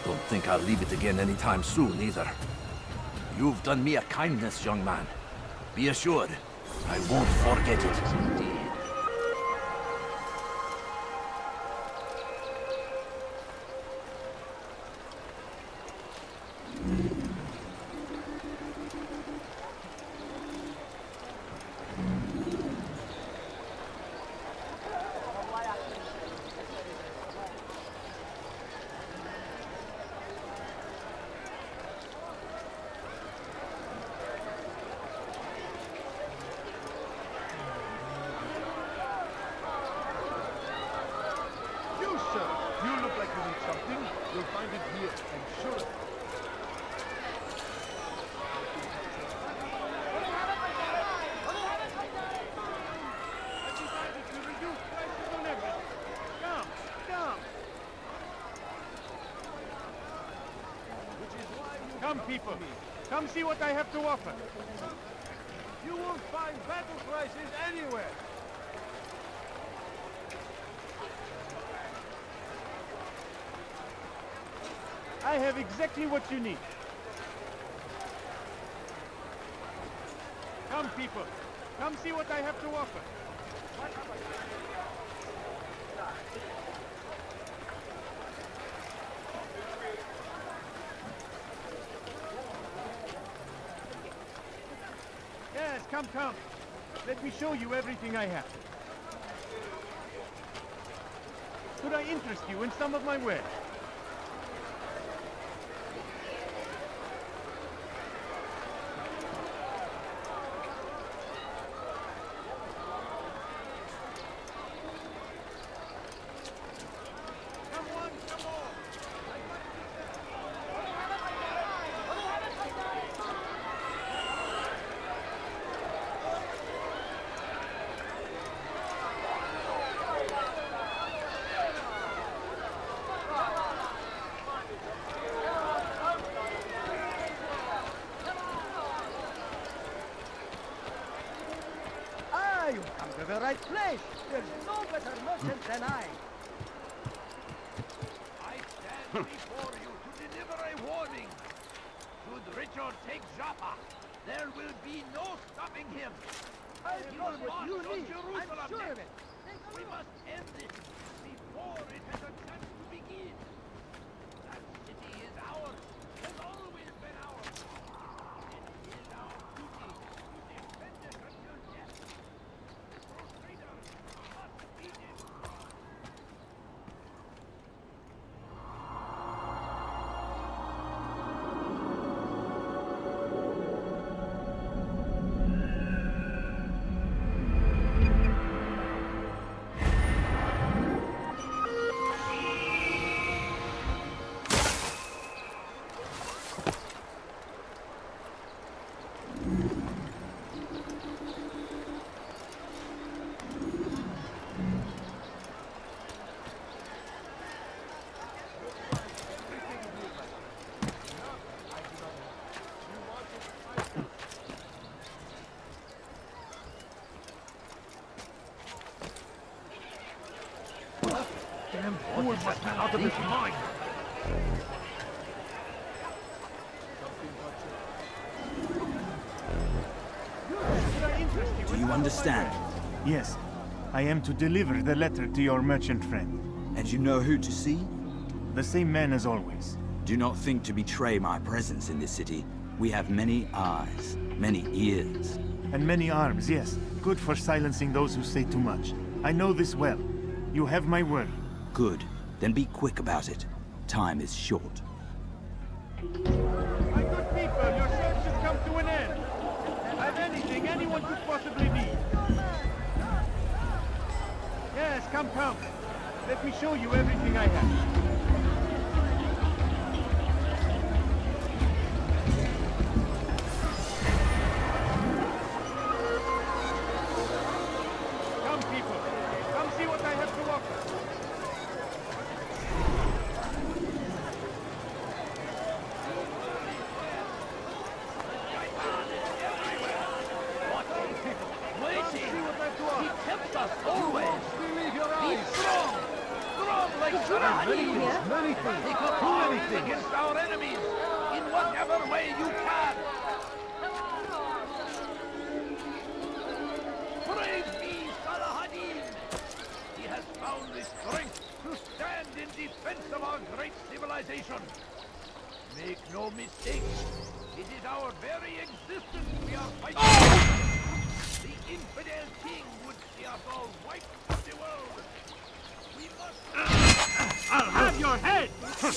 Don't think I'll leave it again anytime soon, either. You've done me a kindness, young man. Be assured, I won't forget it. Indeed. people. Come see what I have to offer. You won't find battle prices anywhere. I have exactly what you need. Come, people. Come see what I have to offer. Yes, come. Let me show you everything I have. Could I interest you in some of my wares? You come to the right place. There's no better merchant than I. I stand before you to deliver a warning. Should Richard take Jaffa, there will be no stopping him. He will march on Jerusalem. I'm sure of it. We must end this before it has a chance to begin. That city is ours. Has always been ours. It is our duty to defend it until death. Crusaders must be destroyed. Damn fool must be out of his mind. Do you understand? Yes. I am to deliver the letter to your merchant friend. And you know who to see? The same man as always. Do not think to betray my presence in this city. We have many eyes, many ears. And many arms, yes. Good for silencing those who say too much. I know this well. You have my word. Good. Then be quick about it. Time is short. My good people, your search has come to an end. I have anything anyone could possibly need. Yes, come. Let me show you everything I have. Against our enemies in whatever way you can. Praise be Salahadin. He has found the strength to stand in defense of our great civilization. Make no mistake, it is our very existence we are fighting. The infidel king would see us all wiped from the world. We must... I'll have your head! Could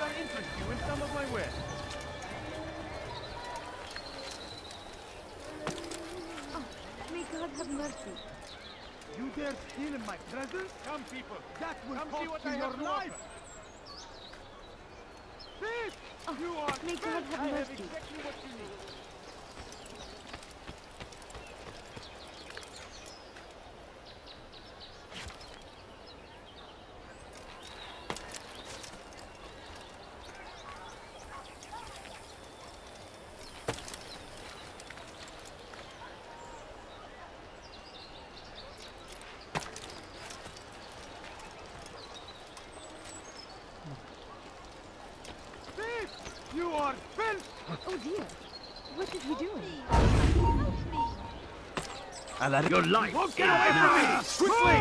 I interest you in some of my wares? Oh, may God have mercy. You dare steal in my presence? Come, people. That will cost you your life. You are May God have I have mercy. exactly what you need. You are filth! Oh dear. What is he doing? I'll add your life. Won't get away from me! Quickly!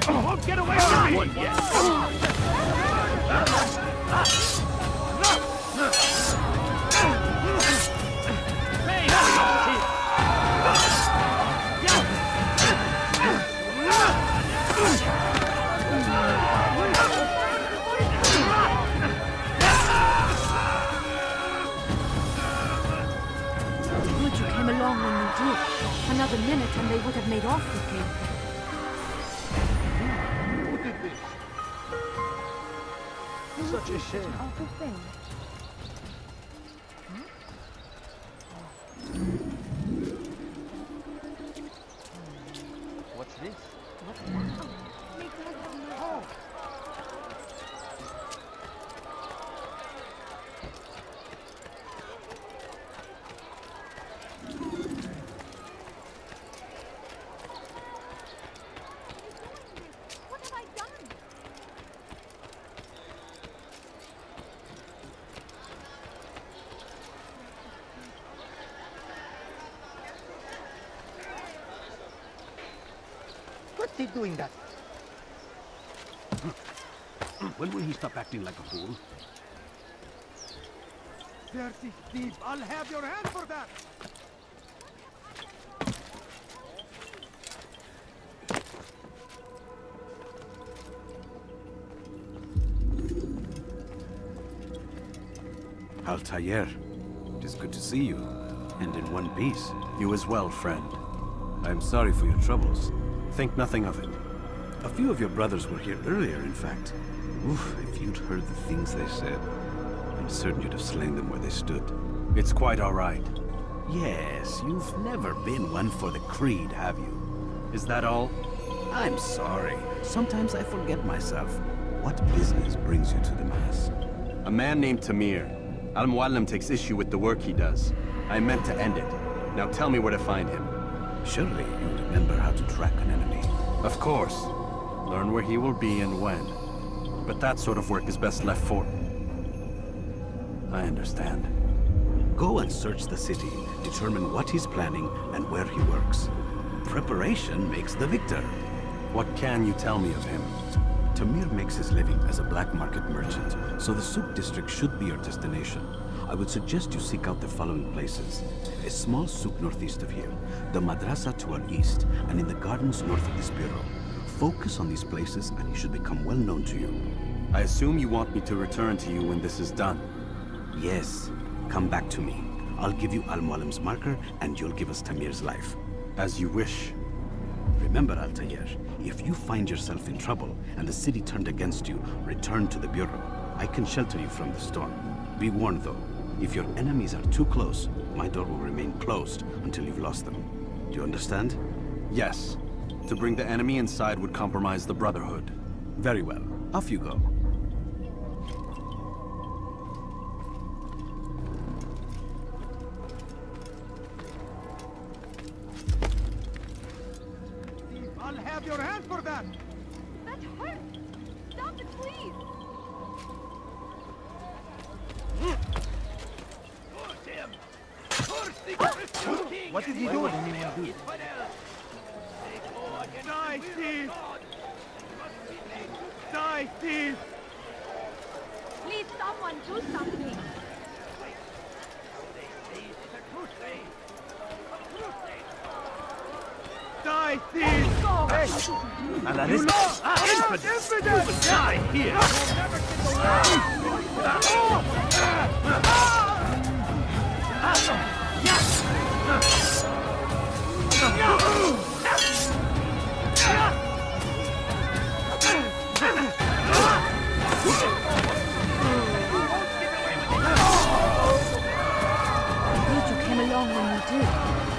Won't get away from me! Good you came along when you did. Another minute and they would have made off with me. Who did this? Such a shame. Awful thing. What's this? What's that? Oh, may God have mercy. What have I done? What's he doing that? When will he stop acting like a fool? Dirty thief! I'll have your hand for that! Altair, it is good to see you, and in one piece. You as well, friend. I am sorry for your troubles. Think nothing of it. A few of your brothers were here earlier, in fact. Oof, if you'd heard the things they said, I'm certain you'd have slain them where they stood. It's quite all right. Yes, you've never been one for the creed, have you? Is that all? I'm sorry. Sometimes I forget myself. What business brings you to the Mass? A man named Tamir. Al-Muallim takes issue with the work he does. I meant to end it. Now tell me where to find him. Surely you remember how to track an enemy. Of course. Learn where he will be and when. But that sort of work is best left for... I understand. Go and search the city, determine what he's planning and where he works. Preparation makes the victor. What can you tell me of him? Tamir makes his living as a black market merchant, so the souk district should be your destination. I would suggest you seek out the following places. A small souk northeast of here, the madrasa to our east, and in the gardens north of this bureau. Focus on these places and he should become well known to you. I assume you want me to return to you when this is done. Yes. Come back to me. I'll give you Al-Muallim's marker and you'll give us Tamir's life. As you wish. Remember, Altair, if you find yourself in trouble and the city turned against you, return to the bureau. I can shelter you from the storm. Be warned though, if your enemies are too close, my door will remain closed until you've lost them. Do you understand? Yes. To bring the enemy inside would compromise the Brotherhood. Very well. Off you go. I'll have your hand for that! That hurts! Stop it, please! Force him! Force the Christian king! What is he doing? Die, thief! Die, thief! Please, someone do something! Die, thief! Hey! You lost! Infidel! You will die here!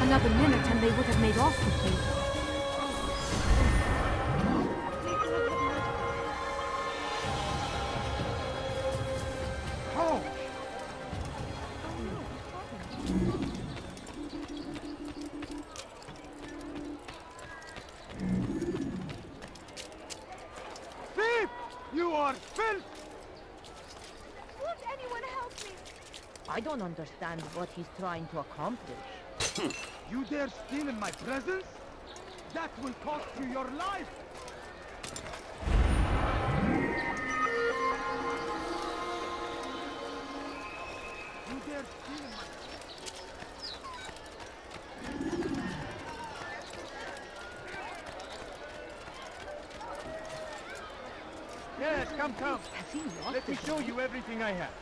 Another minute and they would have made off with me. Oh! Thief! You are filth! Won't anyone help me? I don't understand what he's trying to accomplish. You dare steal in my presence? That will cost you your life! You dare steal in my... Yes, come. Let me show you everything I have.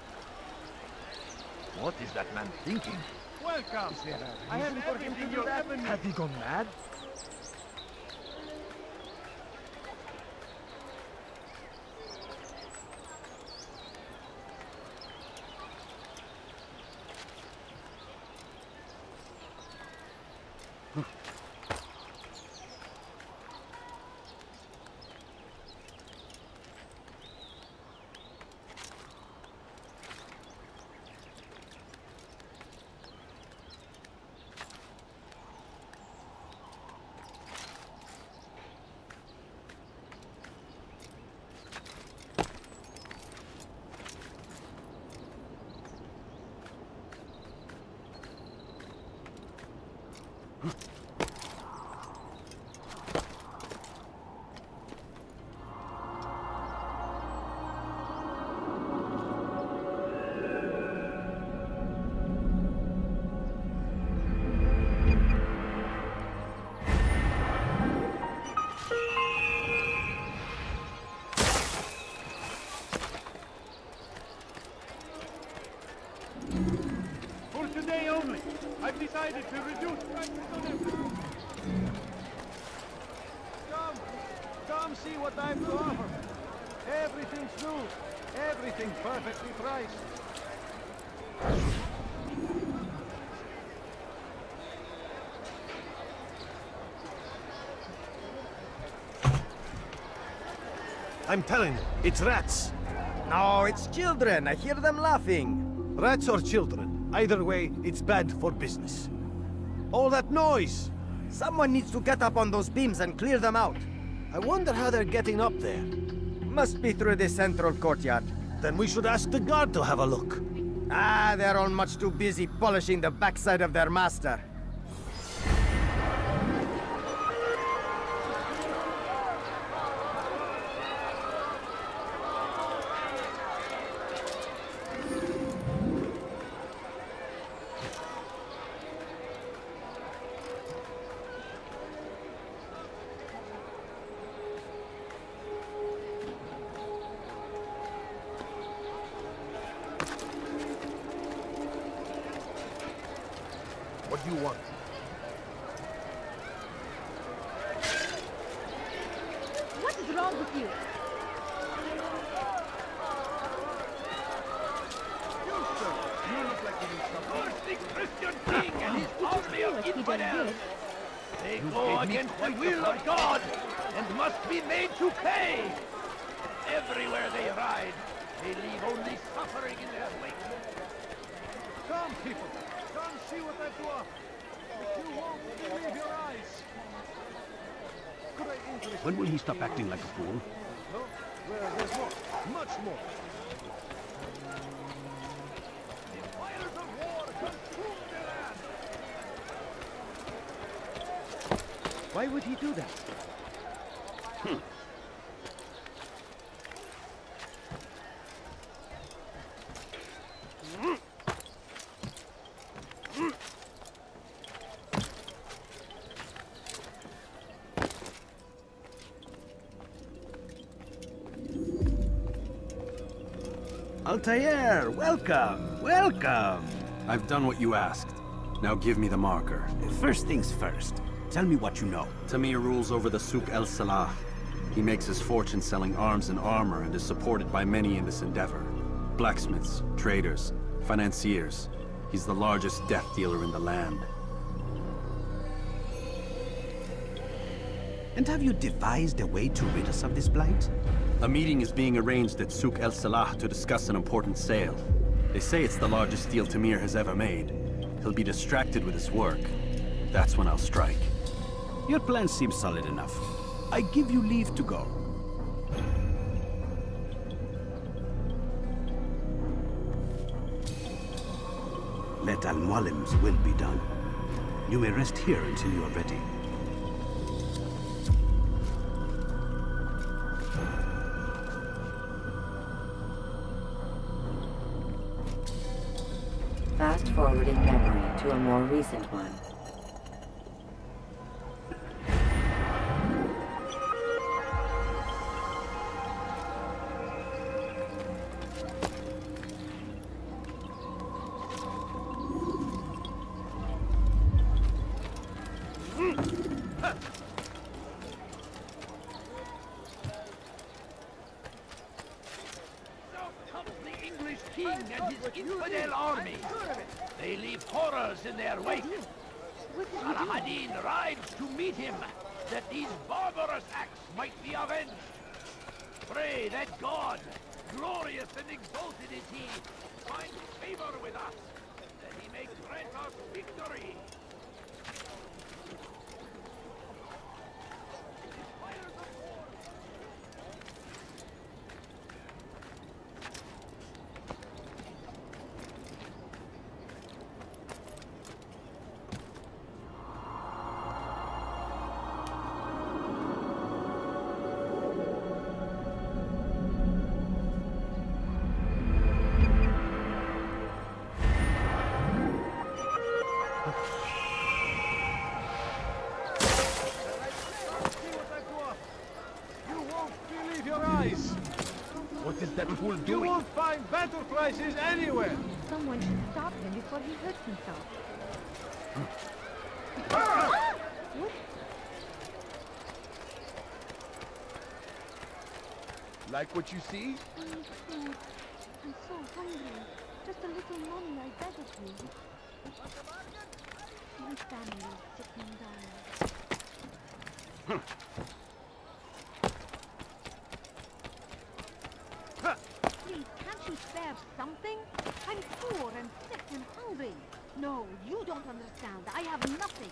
What is that man thinking? Welcome, sir. I have everything you ever need. Have he gone mad? For today only, I've decided to reduce prices on everything. Come see what I have to offer. Everything's new, everything perfectly priced. I'm telling you, it's rats. No, it's children. I hear them laughing. Rats or children, either way, it's bad for business. All that noise! Someone needs to get up on those beams and clear them out. I wonder how they're getting up there. Must be through the central courtyard. Then we should ask the guard to have a look. Ah, they're all much too busy polishing the backside of their master. What do you want? What is wrong with you? You, sir, you look like you need some. Thirsty Christian king and his army of infidels. They go against the will of God and must be made to pay. Everywhere they ride, they leave only suffering in their wake. Come, people. Come see what I have to offer. If you won't believe your eyes. Could I interest When will he stop acting like a fool? No? Well, there's more. Much more. The fires of war consume the land. Why would he do that? Altair, welcome, welcome! I've done what you asked. Now give me the marker. First things first, tell me what you know. Tamir rules over the Souk El Salah. He makes his fortune selling arms and armor and is supported by many in this endeavor. Blacksmiths, traders, financiers. He's the largest death dealer in the land. And have you devised a way to rid us of this blight? A meeting is being arranged at Souk El Salah to discuss an important sale. They say it's the largest deal Tamir has ever made. He'll be distracted with his work. That's when I'll strike. Your plan seems solid enough. I give you leave to go. Let Al-Mualim's will be done. You may rest here until you are ready. Fast-forwarding memory to a more recent one. They leave horrors in their wake. Saladin rides to meet him, that these barbarous acts might be avenged. Pray that God, glorious and exalted is he, find favor with us, that he may grant us victory. What is that fool doing? You won't find better prices anywhere. Someone should stop him before he hurts himself. What? Like what you see? I'm so hungry. Just a little money, I beg of you. My family is sick and dying. Please, can't you spare something? I'm poor and sick and hungry. No, you don't understand. I have nothing.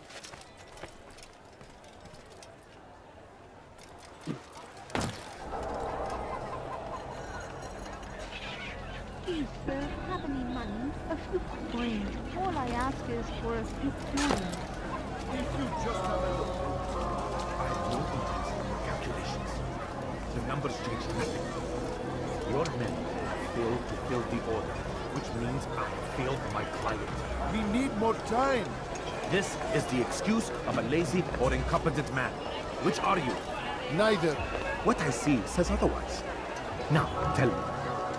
Please, sir, have any money? A few coins. All I ask is for a few coins. If you just have a look. I have no interest in your calculations. The numbers change nothing. Your men have failed to fill the order, which means I have failed my client. We need more time. This is the excuse of a lazy or incompetent man. Which are you? Neither. What I see says otherwise. Now, tell me,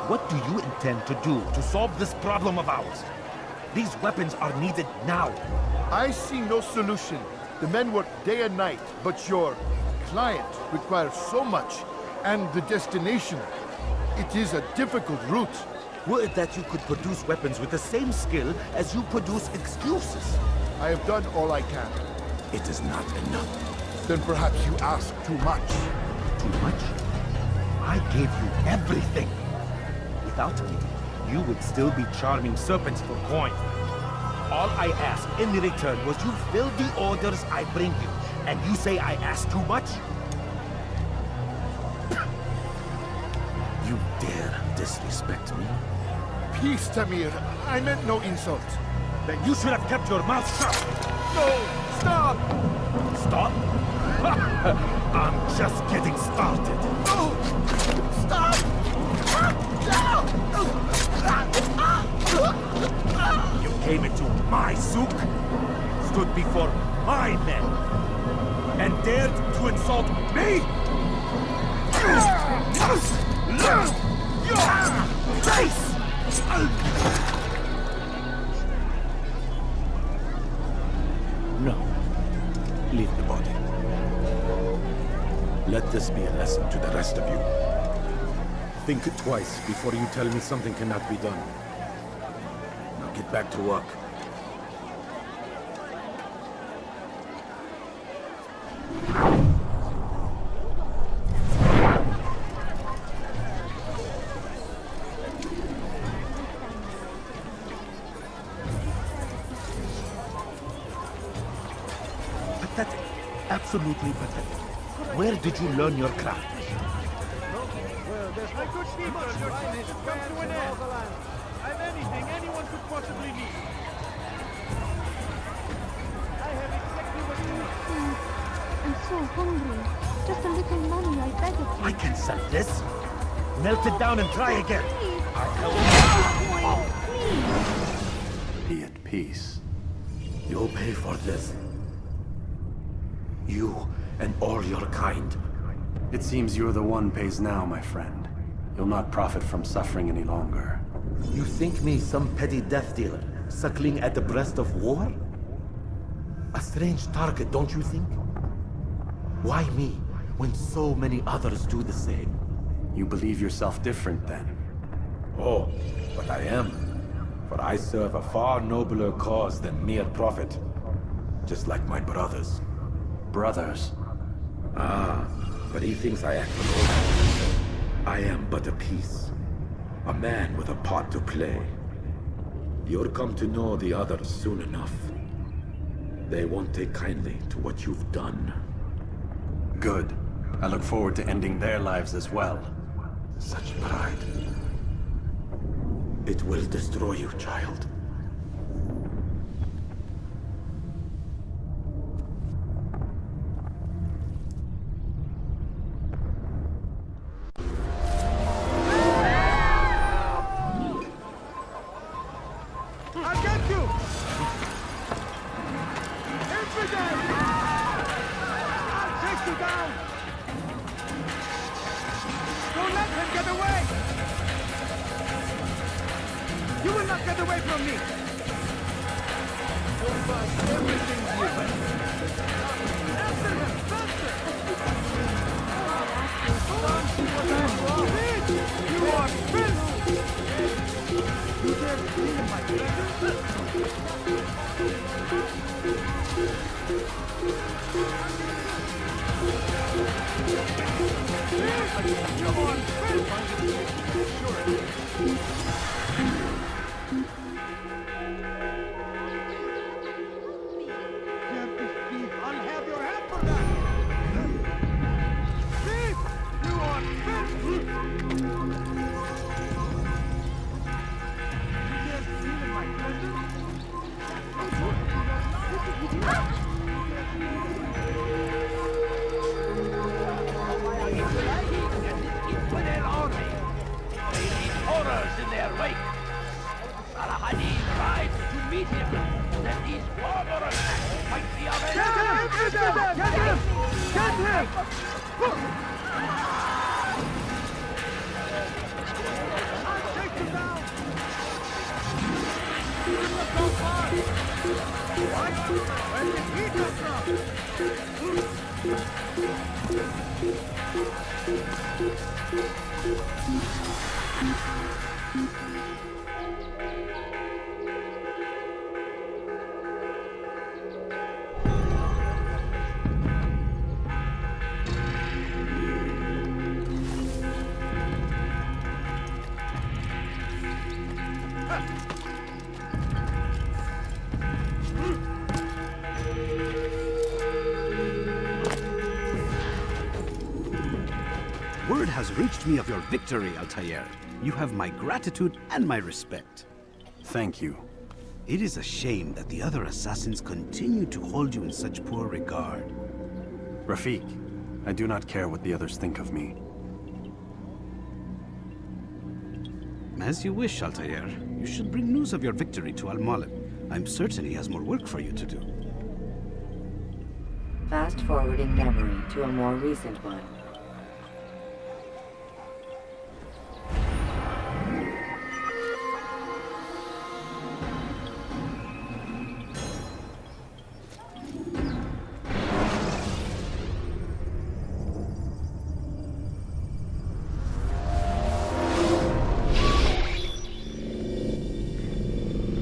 what do you intend to do to solve this problem of ours? These weapons are needed now. I see no solution. The men work day and night, but your client requires so much, and the destination. It is a difficult route. Would that you could produce weapons with the same skill as you produce excuses. I have done all I can. It is not enough. Then perhaps you ask too much. Too much? I gave you everything. Without me, you would still be charming serpents for coin. All I ask in return was you fill the orders I bring you, and you say I ask too much? You dare disrespect me? Peace, Tamir. I meant no insult. Then you should have kept your mouth shut! No! Stop! Stop? I'm just getting started. No! Stop! You came into my souk, stood before my men, and dared to insult me? Your face! No. Leave the body. Let this be a lesson to the rest of you. Think twice before you tell me something cannot be done. Now get back to work. pathetic. Absolutely pathetic. Where did you learn your craft? My good people, your time has come to an end. I've anything anyone could possibly need. I have exactly what you need. I'm so hungry. Just a little money, I beg of you. I can sell this. Melt it down and try again. Be at peace. You'll pay for this. You and all your kind. It seems you're the one pays now, my friend. You'll not profit from suffering any longer. You think me some petty death dealer, suckling at the breast of war? A strange target, don't you think? Why me, when so many others do the same? You believe yourself different, then? Oh, but I am. For I serve a far nobler cause than mere profit. Just like my brothers. Brothers? Ah, but he thinks I act alone. I am but a piece. A man with a part to play. You'll come to know the others soon enough. They won't take kindly to what you've done. Good. I look forward to ending their lives as well. Such pride. It will destroy you, child. I'll get you! Infidel! I'll chase you down! Don't let him get away! You will not get away from me! You'll find everything here. After him! Faster! Don't see what I'm wrong! You are filth! You dare steal my treasure? You are I'll have your head for that! Thief! You are filth! You dare steal my Infidel army! They leave horrors in their wake! Salahadin rides to meet him, that these warmer attacks might be avenged! Get him! Get him! Get him! I'll take you down! You will not go far! Where did he come Word has reached me of your victory, Altair. You have my gratitude and my respect. Thank you. It is a shame that the other assassins continue to hold you in such poor regard. Rafik, I do not care what the others think of me. As you wish, Altair. You should bring news of your victory to Al-Malib. I'm certain he has more work for you to do. Fast-forwarding memory to a more recent one.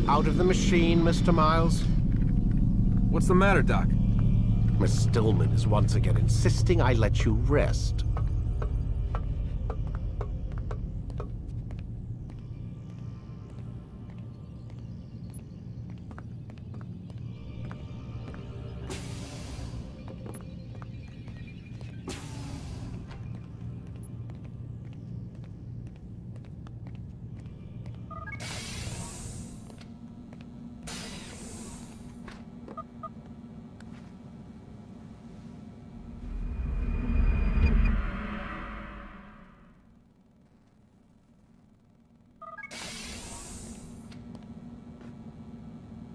Out of the machine, Mr. Miles? What's the matter, Doc? Miss Stillman is once again insisting I let you rest.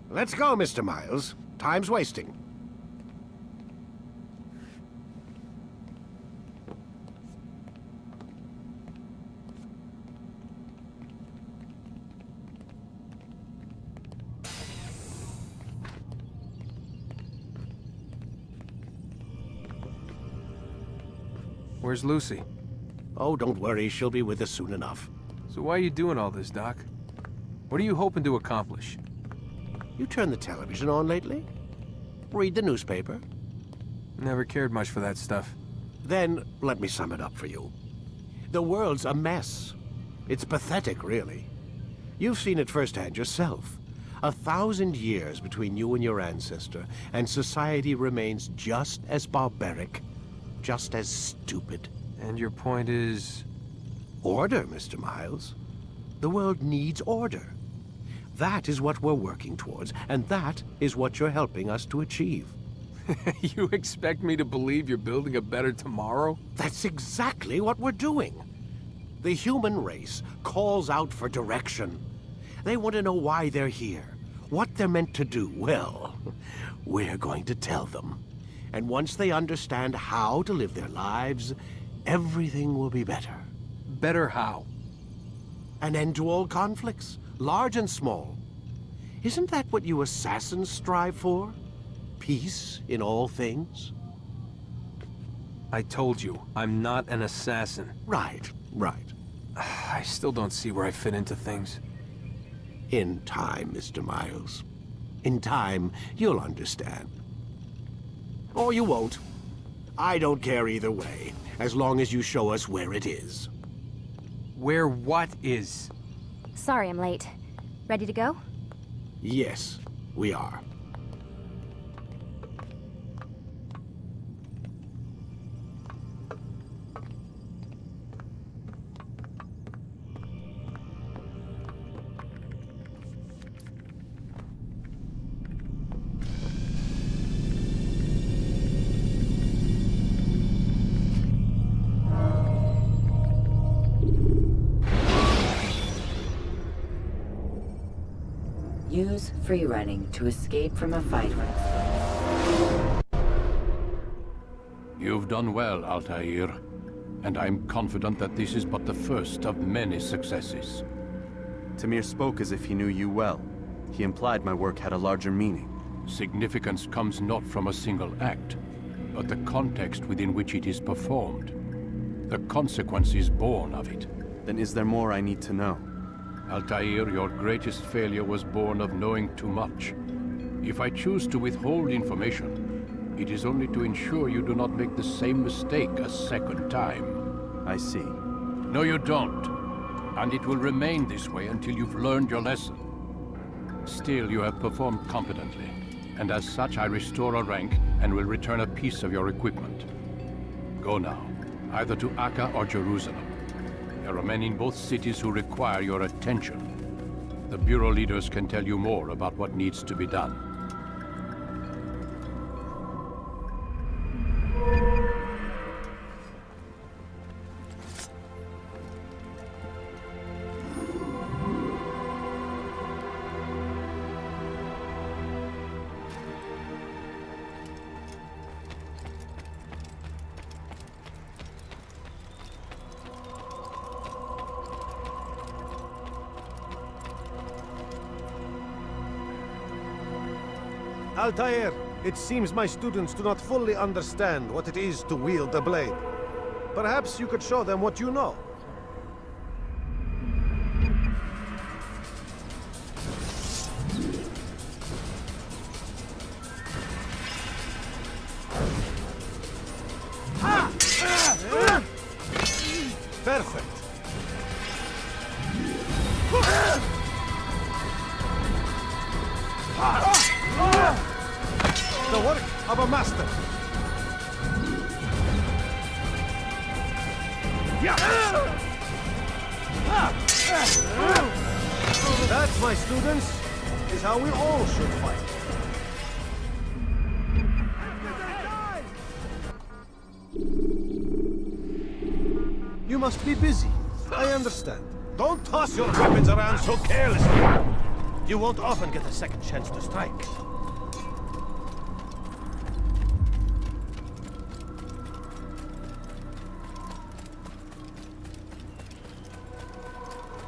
Let's go, Mr. Miles. Time's wasting. Where's Lucy? Oh, don't worry. She'll be with us soon enough. So why are you doing all this, Doc? What are you hoping to accomplish? You turned the television on lately? Read the newspaper? Never cared much for that stuff. Then, let me sum it up for you. The world's a mess. It's pathetic, really. You've seen it firsthand yourself. 1,000 years between you and your ancestor, and society remains just as barbaric, just as stupid. And your point is? Order, Mr. Miles. The world needs order. That is what we're working towards, and that is what you're helping us to achieve. You expect me to believe you're building a better tomorrow? That's exactly what we're doing. The human race calls out for direction. They want to know why they're here, what they're meant to do. Well, we're going to tell them. And once they understand how to live their lives, everything will be better. Better how? An end to all conflicts, large and small. Isn't that what you assassins strive for? Peace in all things? I told you, I'm not an assassin. Right, right. I still don't see where I fit into things. In time, Mr. Miles. In time, you'll understand. Or you won't. I don't care either way, as long as you show us where it is. Where what is? Sorry I'm late. Ready to go? Yes, we are. Use free running to escape from a fight. You've done well, Altair. And I'm confident that this is but the first of many successes. Tamir spoke as if he knew you well. He implied my work had a larger meaning. Significance comes not from a single act, but the context within which it is performed. The consequences born of it. Then is there more I need to know? Altair, your greatest failure was born of knowing too much. If I choose to withhold information, it is only to ensure you do not make the same mistake a second time. I see. No, you don't. And it will remain this way until you've learned your lesson. Still, you have performed competently, and as such I restore a rank and will return a piece of your equipment. Go now, either to Akka or Jerusalem. There are men in both cities who require your attention. The Bureau leaders can tell you more about what needs to be done. Altair, it seems my students do not fully understand what it is to wield a blade. Perhaps you could show them what you know. Perfect. The work of a master. That, my students, is how we all should fight. You must be busy. I understand. Don't toss your weapons around so carelessly. You won't often get a second chance to strike.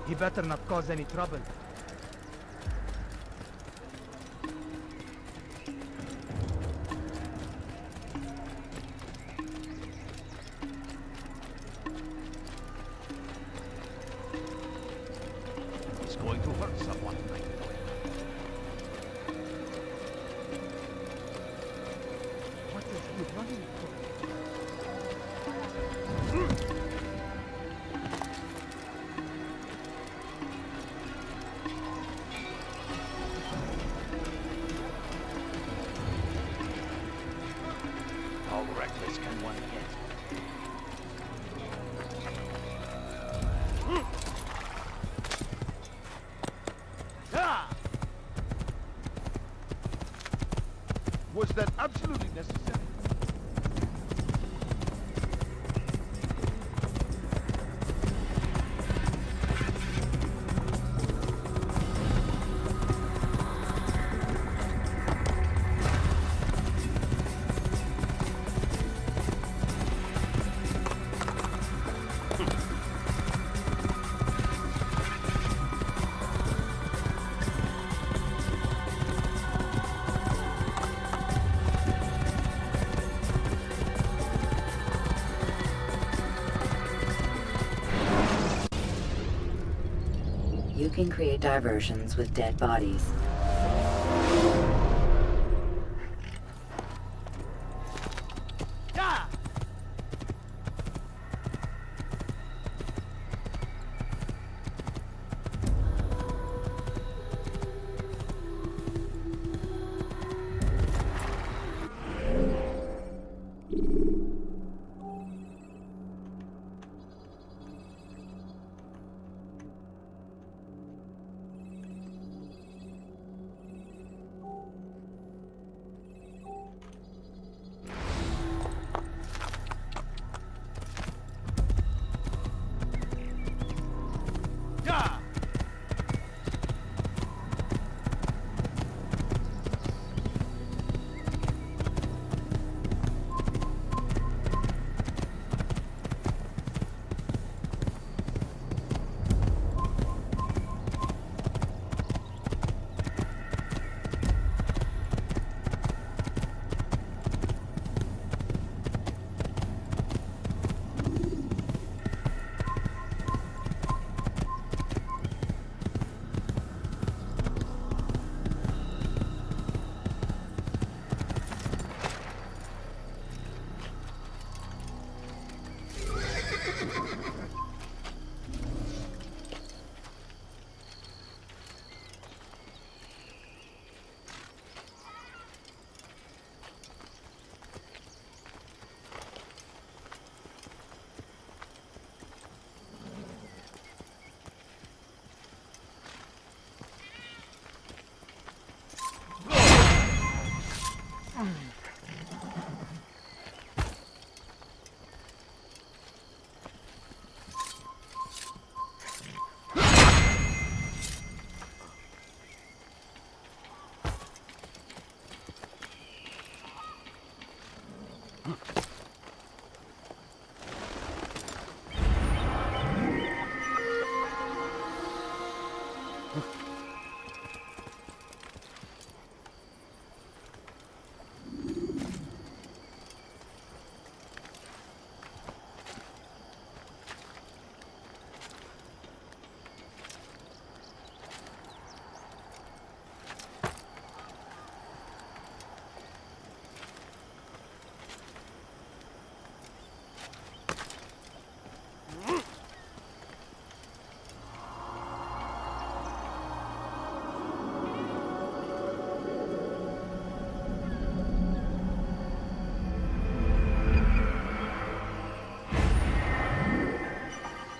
He better not cause any trouble. He's going to hurt someone. What is he running for? How reckless can one get? Was that absolutely necessary? You can create diversions with dead bodies.